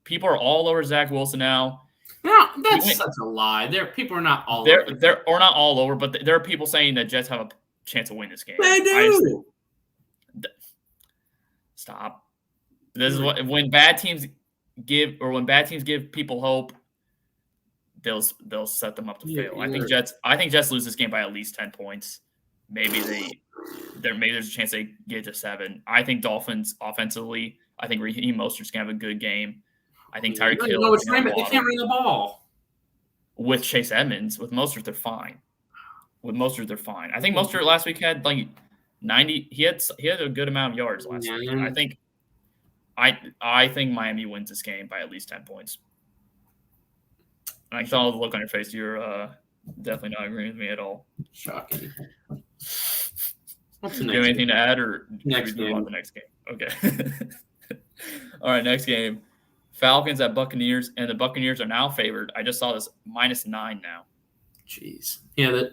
People are all over Zach Wilson now. No, that's such a lie. People are not all over. They're not all over, but there are people saying that Jets have a chance to win this game. They do. Stop. This is when bad teams give people hope, they'll set them up to fail. I think Jets lose this game by at least 10 points. Maybe there's a chance they get to 7. I think Dolphins offensively. I think Raheem Mostert's gonna have a good game. I think Tyreek Hill. They can't run the ball. With Chase Edmonds, with Mostert, they're fine. I think Mostert last week had like 90. He had a good amount of yards last week. I think Miami wins this game by at least 10 points. I saw the look on your face. You're definitely not agreeing with me at all. Shocking. Do you have anything to add, or next game? On the next game? Okay. All right, next game. Falcons at Buccaneers, and the Buccaneers are now favored. I just saw this -9 now. Jeez. Yeah,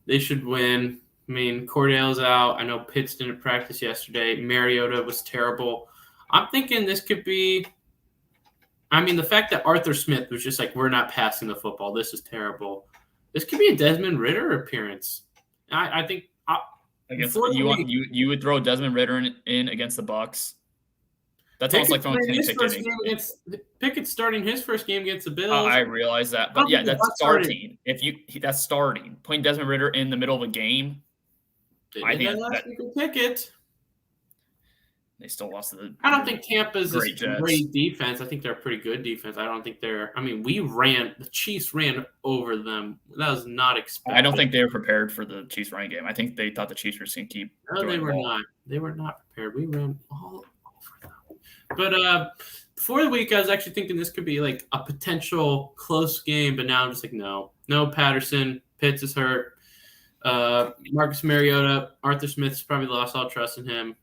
they should win. I mean, Cordell's out. I know Pitts didn't practice yesterday. Mariota was terrible. I'm thinking this could be – I mean, the fact that Arthur Smith was just like, we're not passing the football. This is terrible. This could be a Desmond Ridder appearance. I think you would throw Desmond Ridder in against the Bucs. That's almost like throwing Kenny Pickett. Pickett's starting his first game against the Bills. I realize that, but yeah, that's starting. That's starting. Putting Desmond Ridder in the middle of a game, I think last week with Pickett. They still lost to the I don't think Tampa's this great Jets. great defense. I think they're a pretty good defense. I don't think they're. I mean, the Chiefs ran over them. That was not expected. I don't think they were prepared for the Chiefs running game. I think they thought the Chiefs were just going to keep. No, they were not. They were not prepared. We ran all over them. But before the week, I was actually thinking this could be like a potential close game, but now I'm just like, no, Patterson. Pitts is hurt. Marcus Mariota, Arthur Smith's probably lost all trust in him.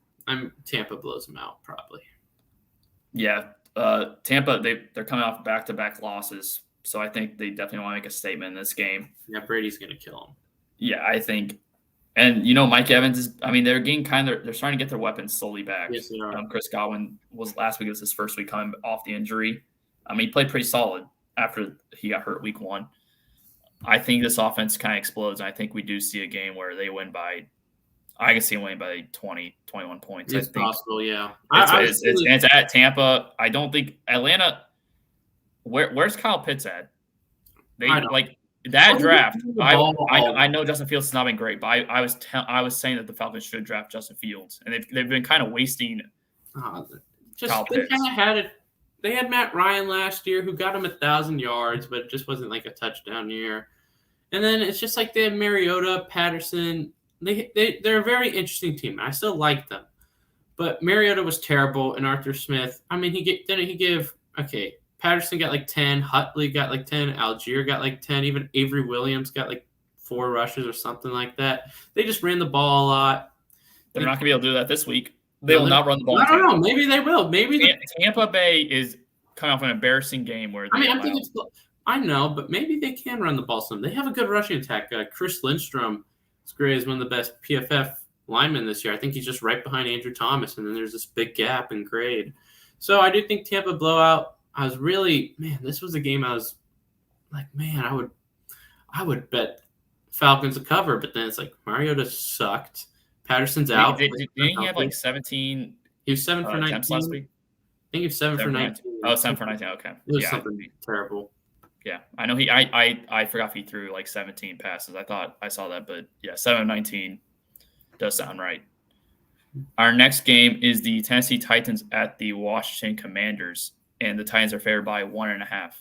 Tampa blows them out probably. Yeah, Tampa they're coming off back-to-back losses, so I think they definitely want to make a statement in this game. Yeah, Brady's going to kill him. Yeah, I think, and Mike Evans is. I mean, they're getting they're starting to get their weapons slowly back. Yes, they are. Chris Godwin was last week. It was his first week coming off the injury. He played pretty solid after he got hurt week 1. I think this offense kind of explodes, and I think we do see a game where they win by. I can see them winning by 20, 21 points. It's possible, yeah. It's at Tampa. I don't think Atlanta. Where's Kyle Pitts at? That draft. I know Justin Fields has not been great, but I was saying that the Falcons should draft Justin Fields, and they've been kind of wasting. Kyle Pitts. Kind of had it. They had Matt Ryan last year, who got him 1,000 yards, but it just wasn't like a touchdown year. And then it's just like they had Mariota, Patterson. They're a very interesting team. I still like them, but Mariota was terrible, and Arthur Smith. I mean, Patterson got like 10, Hutley got like 10, Algier got like 10, even Avery Williams got like 4 rushes or something like that. They just ran the ball a lot. They're not going to be able to do that this week. They will not run the ball. I don't know. Maybe they will. Tampa Bay is coming off an embarrassing game where I know, but maybe they can run the ball some. They have a good rushing attack. Chris Lindstrom. It's great. He's one of the best PFF linemen this year. I think he's just right behind Andrew Thomas, and then there's this big gap in grade. So I do think Tampa blowout. I was really, this was a game I was like, I would bet Falcons to cover, but then it's like Mariota sucked. Patterson's out. Didn't he have like 17? He was 7 for 19 last week. I think he was 7 for 19. Oh, 7 for 19. Okay. It was something terrible. Yeah, I know I forgot if he threw like 17 passes. I thought I saw that, but yeah, 7-19 does sound right. Our next game is the Tennessee Titans at the Washington Commanders, and the Titans are favored by 1.5.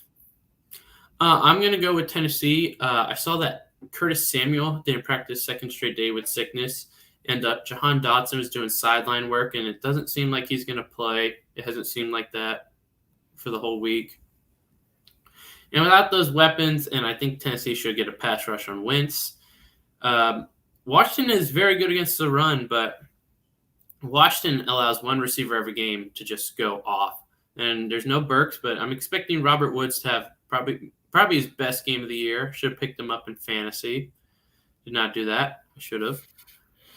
I'm going to go with Tennessee. I saw that Curtis Samuel didn't practice second straight day with sickness, and Jahan Dotson was doing sideline work, and it doesn't seem like he's going to play. It hasn't seemed like that for the whole week. And without those weapons, and I think Tennessee should get a pass rush on Wentz. Washington is very good against the run, but Washington allows one receiver every game to just go off. And there's no Burks, but I'm expecting Robert Woods to have probably his best game of the year. Should have picked him up in fantasy. Did not do that. I should have.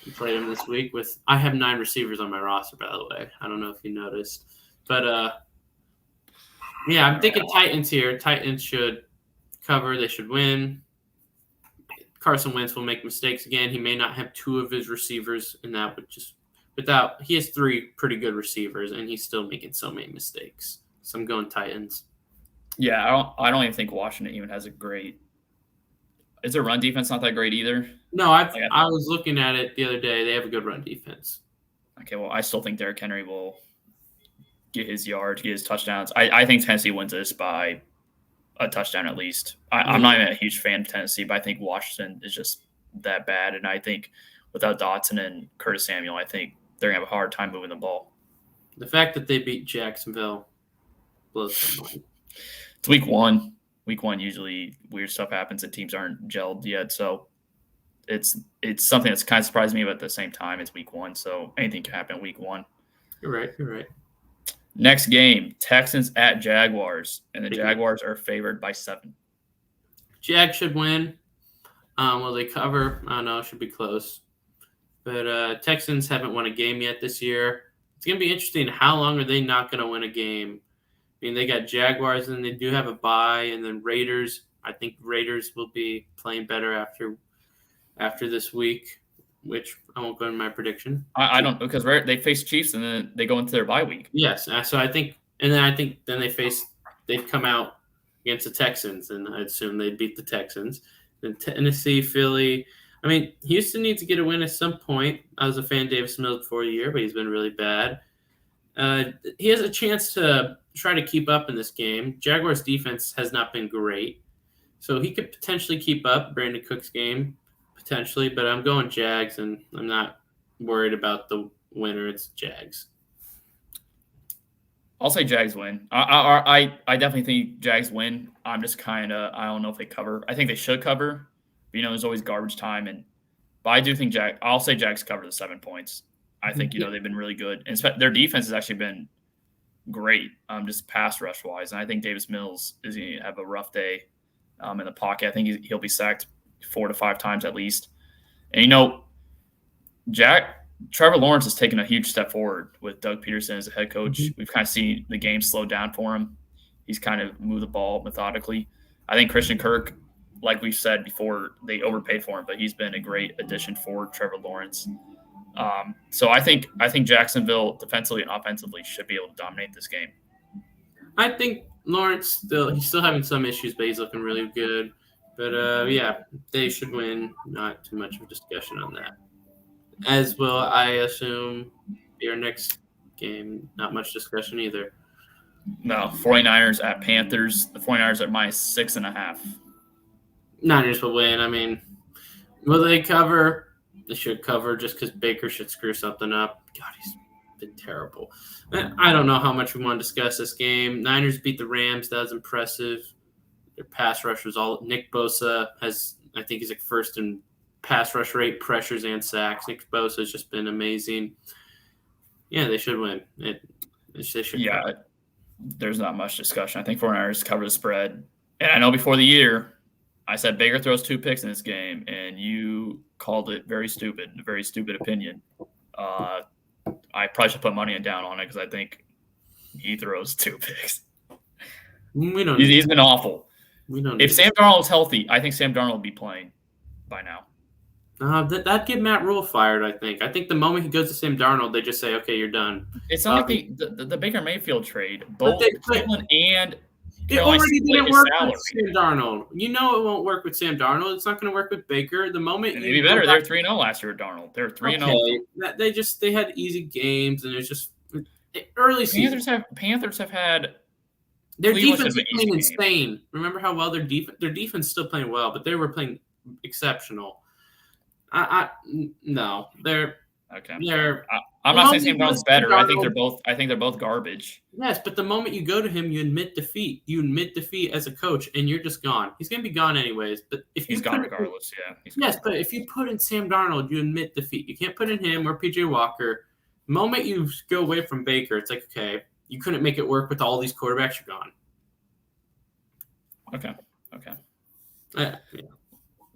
I played him this week I have 9 receivers on my roster, by the way. I don't know if you noticed. But yeah, I'm thinking Titans here. Titans should cover. They should win. Carson Wentz will make mistakes again. He may not have 2 of his receivers, and that would just he has 3 pretty good receivers, and he's still making so many mistakes. So I'm going Titans. Yeah, I don't even think Washington even has a great. Is their run defense not that great either? No, I was looking at it the other day. They have a good run defense. Okay, well, I still think Derrick Henry will get his yards, get his touchdowns. I think Tennessee wins this by a touchdown at least. I'm not even a huge fan of Tennessee, but I think Washington is just that bad. And I think without Dotson and Curtis Samuel, I think they're going to have a hard time moving the ball. The fact that they beat Jacksonville blows my mind. It's week 1. Week 1, usually weird stuff happens and teams aren't gelled yet. So it's something that's kind of surprised me, but at the same time, it's week 1. So anything can happen week 1. You're right. Next game, Texans at Jaguars, and the Jaguars are favored by 7. Jag should win. Will they cover? I don't know. It should be close. But Texans haven't won a game yet this year. It's going to be interesting. How long are they not going to win a game? I mean, they got Jaguars, and they do have a bye, and then Raiders. I think Raiders will be playing better after this week, which I won't go into my prediction. I don't, because they face Chiefs, and then they go into their bye week. Yes, so I think they've come out against the Texans, and I assume they'd beat the Texans. Then Tennessee, Philly. I mean, Houston needs to get a win at some point. I was a fan of Davis Mills before the year, but he's been really bad. He has a chance to try to keep up in this game. Jaguars defense has not been great, so he could potentially keep up Brandon Cook's game, potentially. But I'm going Jags, and I'm not worried about the winner. It's Jags. I'll say Jags win. I definitely think Jags win. I'm just kind of I don't know if they cover. I think they should cover. But, there's always garbage time, but I do think I'll say Jags cover the 7 points. I think they've been really good, and their defense has actually been great, just pass rush wise. And I think Davis Mills is going to have a rough day in the pocket. I think he'll be sacked 4 to 5 times at least. And Trevor Lawrence has taken a huge step forward with Doug Peterson as a head coach. Mm-hmm. We've kind of seen the game slow down for him. He's kind of moved the ball methodically. I think Christian Kirk, like we've said before, they overpaid for him, but he's been a great addition for Trevor Lawrence. So I think Jacksonville defensively and offensively should be able to dominate this game. I think Lawrence he's still having some issues, but he's looking really good. But yeah, they should win. Not too much of a discussion on that. As will, I assume, your next game. Not much discussion either. No, 49ers at Panthers. The 49ers are -6.5. Niners will win. I mean, will they cover? They should cover just because Baker should screw something up. God, he's been terrible. I don't know how much we want to discuss this game. Niners beat the Rams. That was impressive. Their pass rush was all. Nick Bosa I think he's like first in pass rush rate, pressures, and sacks. Nick Bosa has just been amazing. Yeah, they should win. They should. Yeah, cover. There's not much discussion. I think 49ers cover the spread. And I know before the year, I said Baker throws 2 picks in this game, and you called it very stupid, a very stupid opinion. I probably should put money down on it because I think he throws 2 picks. He's been awful. If Sam Darnold is healthy, I think Sam Darnold will be playing by now. That'd get Matt Rule fired, I think. I think the moment he goes to Sam Darnold, they just say, okay, you're done. It's not like the Baker Mayfield trade. Both Cleveland and it already didn't work with Sam Darnold. You know it won't work with Sam Darnold. It's not going to work with Baker. The moment it'd be better. They're 3-0 last year with Darnold. They're 3-0. They had easy games, and it's just early season. Panthers have had their defense is playing insane. Remember how well their defense is still playing well, but they were playing exceptional. No, they're okay. I'm not saying Sam Darnold's better. I think they're both garbage. Yes, but the moment you go to him, you admit defeat. You admit defeat as a coach, and you're just gone. He's going to be gone anyways. But if he's gone regardless, yeah. Yes, but if you put in Sam Darnold, you admit defeat. You can't put in him or PJ Walker. The moment you go away from Baker, it's like, okay, you couldn't make it work with all these quarterbacks. You're gone. Okay. Yeah.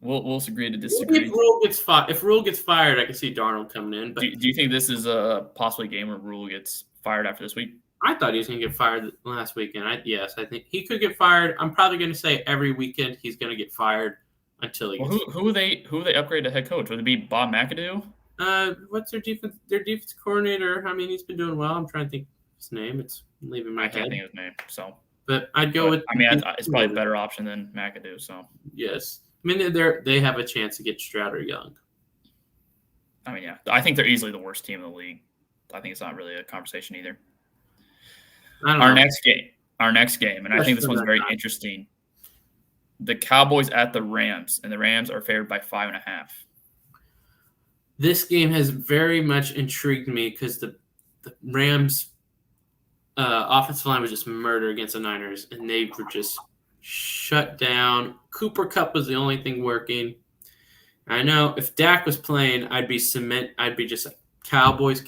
We'll agree to disagree. If Rule gets fired, I can see Darnold coming in. But do you think this is a possibly game where Rule gets fired after this week? I thought he was going to get fired last weekend. Yes, I think he could get fired. I'm probably going to say every weekend he's going to get fired until he gets fired. Who they upgrade to head coach? Would it be Bob McAdoo? What's their defense? Their defense coordinator. I mean, he's been doing well. I'm trying to think of his name. It's leaving my head. I can't think of his name. So, but I'd go with. I mean, it's probably a better option than McAdoo. So yes. I mean, they have a chance to get Stroud or Young. I mean, yeah. I think they're easily the worst team in the league. I think it's not really a conversation either. Our next game, and I think this one's very interesting. The Cowboys at the Rams, and the Rams are favored by 5.5. This game has very much intrigued me because the Rams' offensive line was just murder against the Niners, and they were just shut down. Cooper Kupp was the only thing working. I know if Dak was playing, I'd be just like Cowboys.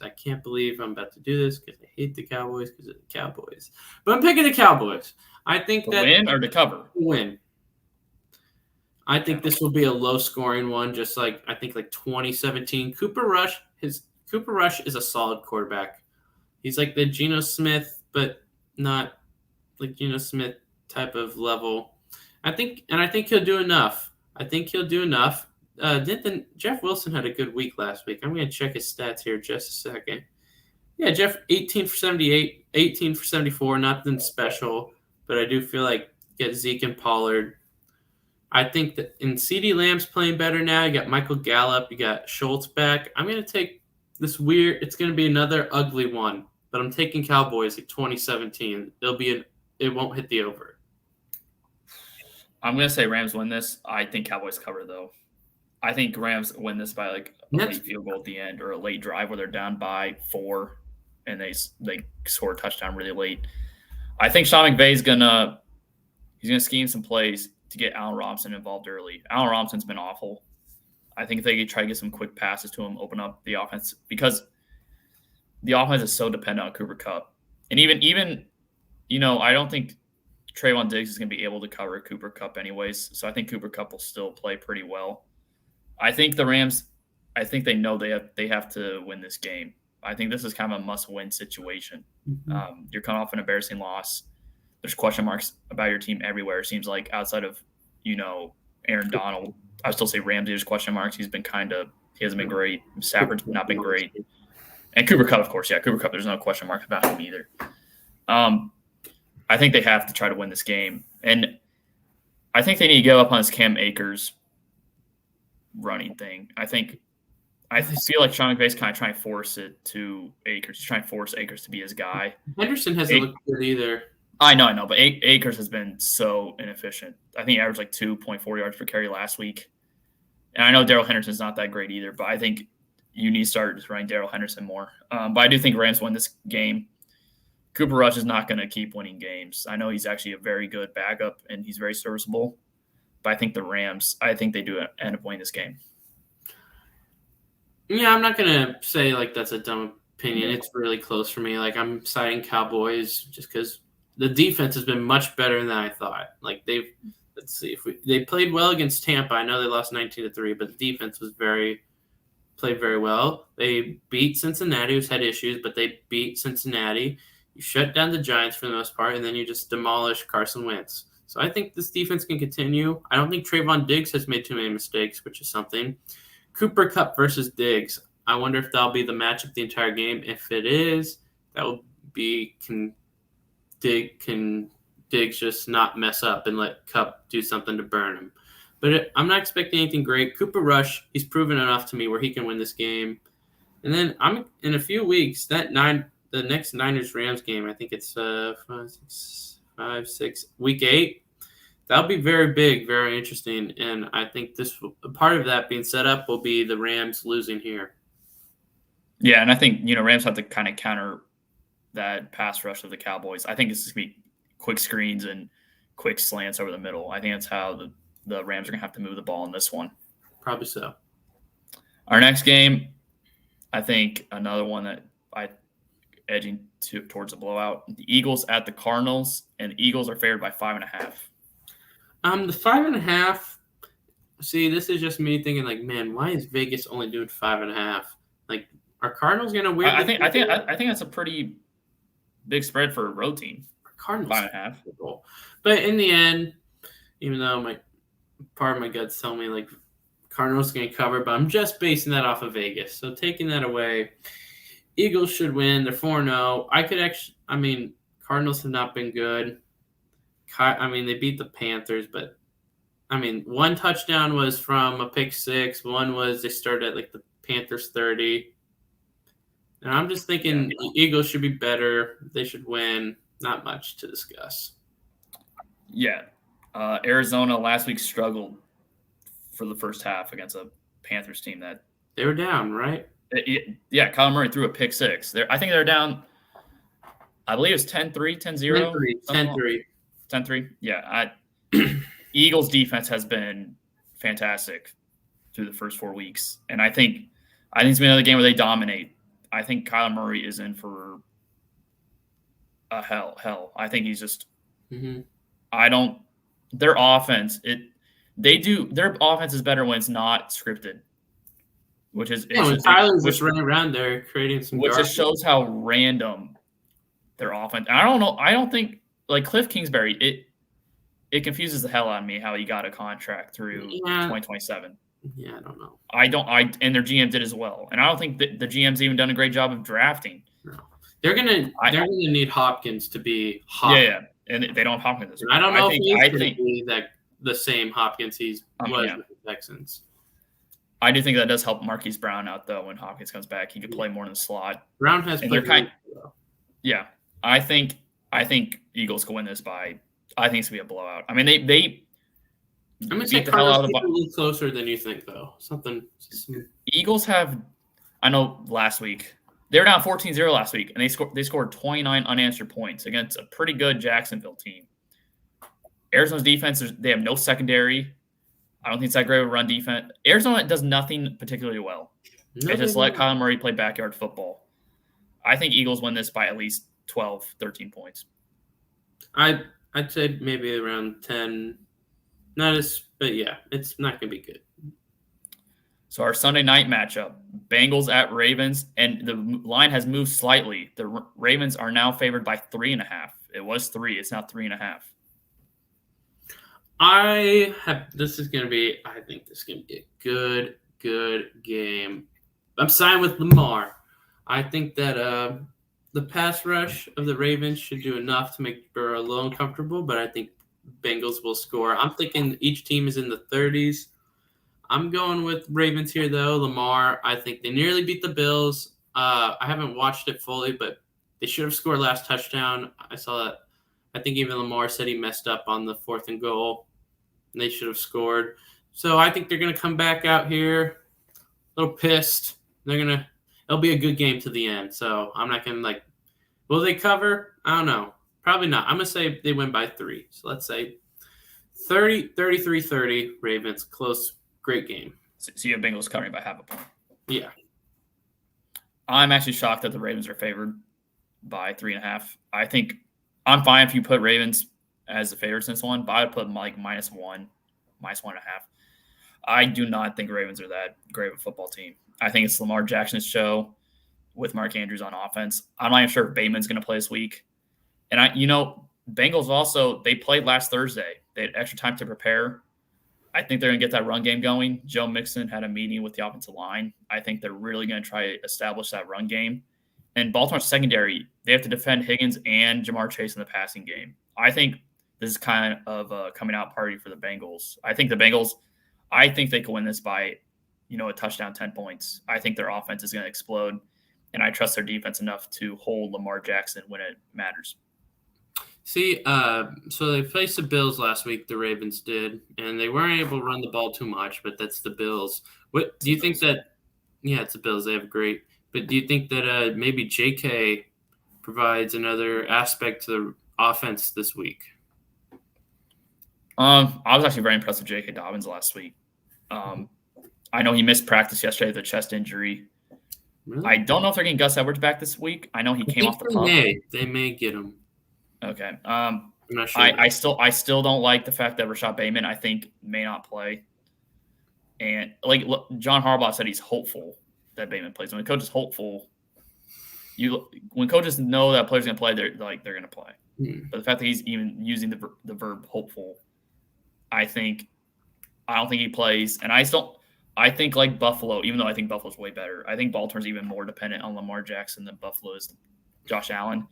I can't believe I'm about to do this because I hate the Cowboys because of the Cowboys. But I'm picking the Cowboys. I think that win or to cover? Win. I think this will be a low-scoring one, just like I think like 2017. Cooper Rush is a solid quarterback. He's like the Geno Smith, but not like Geno Smith type of level. I think he'll do enough. Jeff Wilson had a good week last week. I'm going to check his stats here just a second. Yeah, Jeff, 18 for 78, 18 for 74, nothing special, but I do feel like get Zeke and Pollard. I think that in CeeDee Lamb's playing better now. You got Michael Gallup, you got Schultz back. I'm going to take this weird. It's going to be another ugly one, but I'm taking Cowboys like 2017. It won't hit the over. I'm going to say Rams win this. I think Cowboys cover, though. I think Rams win this by like a late field goal at the end or a late drive where they're down by 4 and they score a touchdown really late. I think Sean McVay's he's gonna scheme some plays to get Allen Robinson involved early. Allen Robinson's been awful. I think if they could try to get some quick passes to him, open up the offense, because the offense is so dependent on Cooper Kupp. And even I don't think Trayvon Diggs is going to be able to cover Cooper Kupp anyways. So I think Cooper Kupp will still play pretty well. I think the Rams, they know they have to win this game. I think this is kind of a must-win situation. Mm-hmm. You're coming off an embarrassing loss. There's question marks about your team everywhere. It seems like outside of, Aaron Donald. I still say Ramsey, there's question marks. He hasn't been great. Stafford's not been great. And Cooper Kupp, of course. Yeah, Cooper Kupp, there's no question mark about him either. I think they have to try to win this game. And I think they need to go up on this Cam Akers running thing. I feel like Sean McVay's kind of trying to force it to Akers. He's trying to force Akers to be his guy. Henderson hasn't looked good either. I know, but Akers has been so inefficient. I think he averaged like 2.4 yards per carry last week. And I know Darrell Henderson's not that great either, but I think you need to start just running Darrell Henderson more. But I do think Rams win this game. Cooper Rush is not going to keep winning games. I know he's actually a very good backup, and he's very serviceable. But I think the Rams, they do end up winning this game. Yeah, I'm not going to say like that's a dumb opinion. It's really close for me. Like I'm citing Cowboys just because the defense has been much better than I thought. Like they played well against Tampa. I know they lost 19-3, but the defense played very well. They beat Cincinnati, who's had issues, but they beat Cincinnati. You shut down the Giants for the most part, and then you just demolish Carson Wentz. So I think this defense can continue. I don't think Trayvon Diggs has made too many mistakes, which is something. Cooper Kupp versus Diggs. I wonder if that'll be the matchup the entire game. If it is, that will be can Diggs just not mess up and let Kupp do something to burn him. But I'm not expecting anything great. Cooper Rush, he's proven enough to me where he can win this game. And then I'm in a few weeks, the next Niners-Rams game, I think it's 5-6, week 8. That'll be very big, very interesting. And I think part of that being set up will be the Rams losing here. Yeah, and I think, Rams have to kind of counter that pass rush of the Cowboys. I think it's going to be quick screens and quick slants over the middle. I think that's how the Rams are going to have to move the ball in this one. Probably so. Our next game, I think another one that edging towards a blowout. The Eagles at the Cardinals, and the Eagles are favored by 5.5. The 5.5. See, this is just me thinking, like, man, why is Vegas only doing 5.5? Like, are Cardinals gonna win? I think that's a pretty big spread for a road team. Cardinals 5.5. But in the end, even though part of my gut's telling me like Cardinals gonna cover, but I'm just basing that off of Vegas. So taking that away, Eagles should win. They're 4-0. Cardinals have not been good. They beat the Panthers, but one touchdown was from a pick six. One was they started at like the Panthers 30. And I'm just thinking the Eagles should be better. They should win. Not much to discuss. Yeah. Arizona last week struggled for the first half against a Panthers team that they were down, right? Yeah, Kyler Murray threw a pick six. I think they're down, I believe it's 10-3, 10-0. 10-3. 10-3. Yeah. Eagles defense has been fantastic through the first 4 weeks. And I think it's going to be another game where they dominate. I think Kyler Murray is in for a hell. I think he's just their offense, their offense is better when it's not scripted. When Tyler's just running around there creating some which just shows how random their offense. I don't know. I don't think like Cliff Kingsbury, it confuses the hell out of me how he got a contract through 2027. Yeah, I don't know. And their GM did as well. And I don't think that the GM's even done a great job of drafting. No. They're gonna need Hopkins to be Hopkins. Yeah. And they don't have Hopkins. I don't know if he's going to be the same Hopkins he was with the Texans. I do think that does help Marquise Brown out, though, when Hopkins comes back. He could play more in the slot. Brown has played really well. Yeah. I think Eagles can win this by – I think it's going to be a blowout. I mean, they I'm going to beat say the hell out of Cardinals the a little closer than you think, though. Eagles have – I know last week – they were down 14-0 last week, and they scored 29 unanswered points against a pretty good Jacksonville team. Arizona's defense, they have no secondary. I don't think it's that great of a run defense. Arizona does nothing particularly well. They just let Kyler Murray play backyard football. I think Eagles win this by at least 12, 13 points. I'd say maybe around 10. But yeah, it's not going to be good. So our Sunday night matchup, Bengals at Ravens, and the line has moved slightly. The Ravens are now favored by 3.5. It was 3. It's now 3.5. I think this is going to be a good game. I'm siding with Lamar. I think that the pass rush of the Ravens should do enough to make Burrow a little uncomfortable, but I think Bengals will score. I'm thinking each team is in the 30s. I'm going with Ravens here, though. Lamar, I think they nearly beat the Bills. I haven't watched it fully, but they should have scored last touchdown. I saw that. I think even Lamar said he messed up on the 4th and goal. They should have scored. So I think they're going to come back out here a little pissed. It'll be a good game to the end. So I'm not going to will they cover? I don't know. Probably not. I'm going to say they win by 3. So let's say 33-30 Ravens. Close. Great game. So you have Bengals covering by half a point. Yeah. I'm actually shocked that the Ravens are favored by 3.5. I think I'm fine if you put Ravens as the favorites in this one, but I would put them -1, -1.5. I do not think Ravens are that great of a football team. I think it's Lamar Jackson's show with Mark Andrews on offense. I'm not even sure if Bateman's going to play this week. And Bengals also, they played last Thursday. They had extra time to prepare. I think they're going to get that run game going. Joe Mixon had a meeting with the offensive line. I think they're really going to try to establish that run game. And Baltimore's secondary, they have to defend Higgins and Jamar Chase in the passing game. I think this is kind of a coming out party for the Bengals. I think they can win this by, a touchdown, 10 points. I think their offense is going to explode, and I trust their defense enough to hold Lamar Jackson when it matters. See, so they faced the Bills last week, the Ravens did, and they weren't able to run the ball too much, but that's the Bills. What do you think that – yeah, it's the Bills. They have great – but do you think that maybe J.K. provides another aspect to the offense this week? I was actually very impressed with J.K. Dobbins last week. I know he missed practice yesterday with a chest injury. Really? I don't know if they're getting Gus Edwards back this week. I know he came off the pup. They may get him. Okay. I'm not sure. I still don't like the fact that Rashad Bateman, I think, may not play. And John Harbaugh said he's hopeful that Bateman plays. When a coach is hopeful, when coaches know that a player's going to play, they're going to play. But the fact that he's even using the verb hopeful, I don't think he plays. And I think like Buffalo, even though I think Buffalo's way better, I think Baltimore's even more dependent on Lamar Jackson than Buffalo is Josh Allen.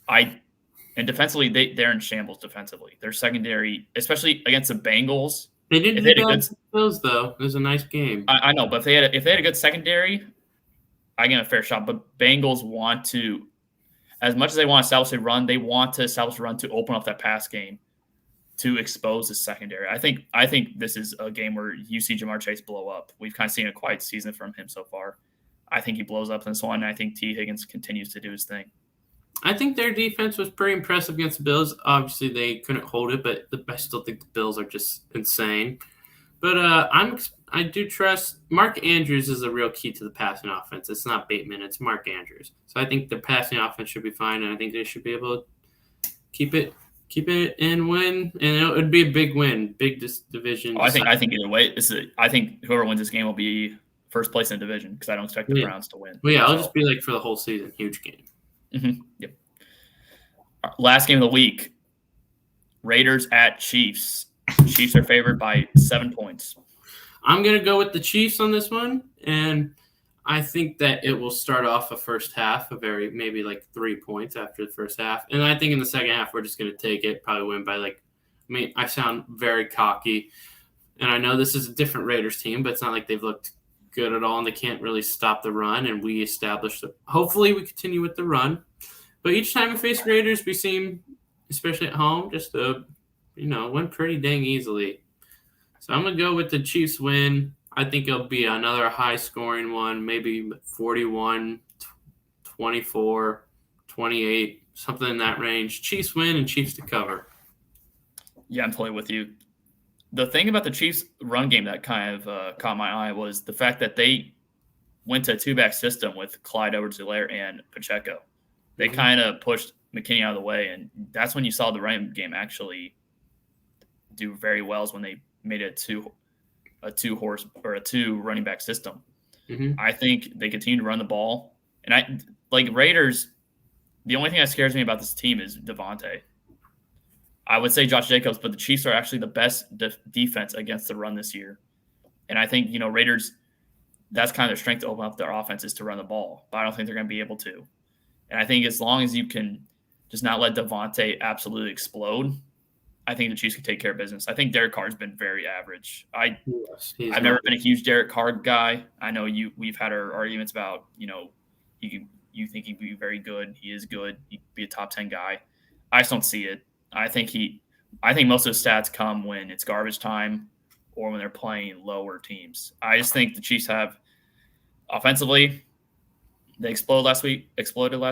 And defensively, they're in shambles defensively. Their secondary, especially against the Bengals. They didn't do that against the Bills, though. It was a nice game. I know, but if they had a good secondary, I get a fair shot. But Bengals want to, as much as they want to establish a run, they want to establish a run to open up that pass game to expose the secondary. I think this is a game where you see Jamar Chase blow up. We've kind of seen a quiet season from him so far. I think he blows up in this one, and I think T. Higgins continues to do his thing. I think their defense was pretty impressive against the Bills. Obviously, they couldn't hold it, but I still think the Bills are just insane. But I do trust Mark Andrews is a real key to the passing offense. It's not Bateman, it's Mark Andrews. So I think the passing offense should be fine, and I think they should be able to keep it and win. And it would be a big win, big division. I think either way, I think whoever wins this game will be first place in the division because I don't expect the Browns to win. Well, yeah, I'll just be for the whole season, huge game. Mm-hmm. Yep. Last game of the week, Raiders at Chiefs. Chiefs are favored by 7 points. I'm going to go with the Chiefs on this one, and I think that it will start off a first half, maybe 3 points after the first half. And I think in the second half, we're just going to take it, probably win by I sound very cocky, and I know this is a different Raiders team, but it's not like they've looked good at all, and they can't really stop the run. And we established it. Hopefully, we continue with the run. But each time we face Raiders, we seem, especially at home, just to win pretty dang easily. So I'm gonna go with the Chiefs win. I think it'll be another high-scoring one, maybe 41, 24, 28, something in that range. Chiefs win and Chiefs to cover. Yeah, I'm totally with you. The thing about the Chiefs' run game that kind of caught my eye was the fact that they went to a two-back system with Clyde Edwards-Helaire and Pacheco. They kind of pushed McKinney out of the way, and that's when you saw the run game actually do very well, is when they made it a two running back system. I think they continue to run the ball, and Raiders. The only thing that scares me about this team is Devontae. I would say Josh Jacobs, but the Chiefs are actually the best defense against the run this year, and I think Raiders. That's kind of their strength to open up their offense is to run the ball, but I don't think they're going to be able to. And I think as long as you can just not let Devontae absolutely explode, I think the Chiefs can take care of business. I think Derek Carr's been very average. I've never been a huge Derek Carr guy. I know we've had our arguments about, you think he'd be very good. He is good. He'd be a top 10 guy. I just don't see it. I think most of his stats come when it's garbage time or when they're playing lower teams. I just think the Chiefs have offensively, they exploded last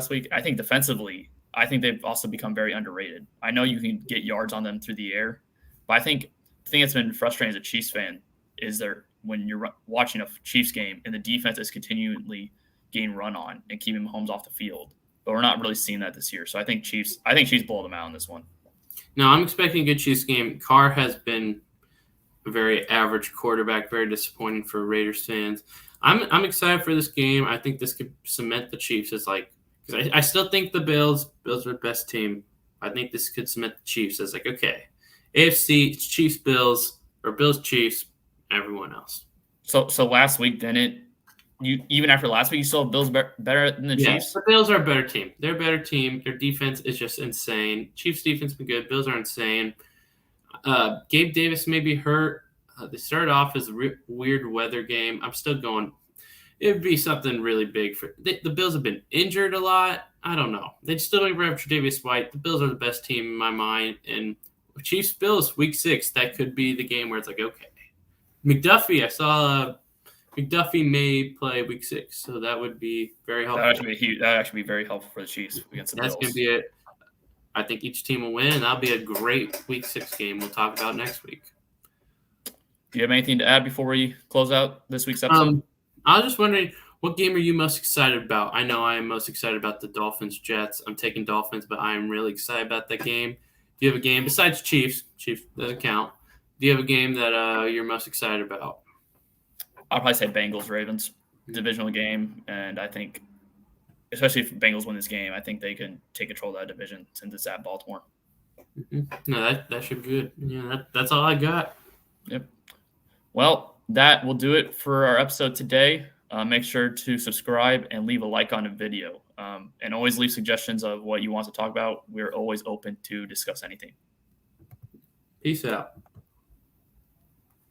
week. I think defensively, they've also become very underrated. I know you can get yards on them through the air, but I think the thing that's been frustrating as a Chiefs fan is when you're watching a Chiefs game and the defense is continually getting run on and keeping Mahomes off the field. But we're not really seeing that this year. So I think Chiefs blow them out in this one. No, I'm expecting a good Chiefs game. Carr has been a very average quarterback, very disappointing for Raiders fans. I'm excited for this game. I think this could cement the Chiefs as because I still think the Bills are the best team. I think this could cement the Chiefs as okay, AFC, it's Chiefs, Bills, or Bills, Chiefs, everyone else. So last week, even after last week, you still have Bills better than the Chiefs? The Bills are a better team. They're a better team. Their defense is just insane. Chiefs' defense has been good. Bills are insane. Gabe Davis may be hurt. They started off as a weird weather game. I'm still going. It would be something really big for the Bills. Have been injured a lot. I don't know. They still don't have Tre'Davious White. The Bills are the best team in my mind. And Chiefs Bills Week 6, that could be the game where it's okay. McDuffie, I saw McDuffie may play Week 6, so that would be very helpful. That would actually be very helpful for the Chiefs against the Bills. That's going to be it. I think each team will win, and that'll be a great Week 6 game we'll talk about next week. Do you have anything to add before we close out this week's episode? I was just wondering, what game are you most excited about? I know I am most excited about the Dolphins-Jets. I'm taking Dolphins, but I am really excited about that game. Do you have a game besides Chiefs? Chiefs doesn't count. Do you have a game that you're most excited about? I'll probably say Bengals-Ravens, divisional game, and I think, especially if Bengals win this game, I think they can take control of that division since it's at Baltimore. No, that should be good. Yeah, that's all I got. Yep. Well, that will do it for our episode today. Make sure to subscribe and leave a like on the video. And always leave suggestions of what you want to talk about. We're always open to discuss anything. Peace out.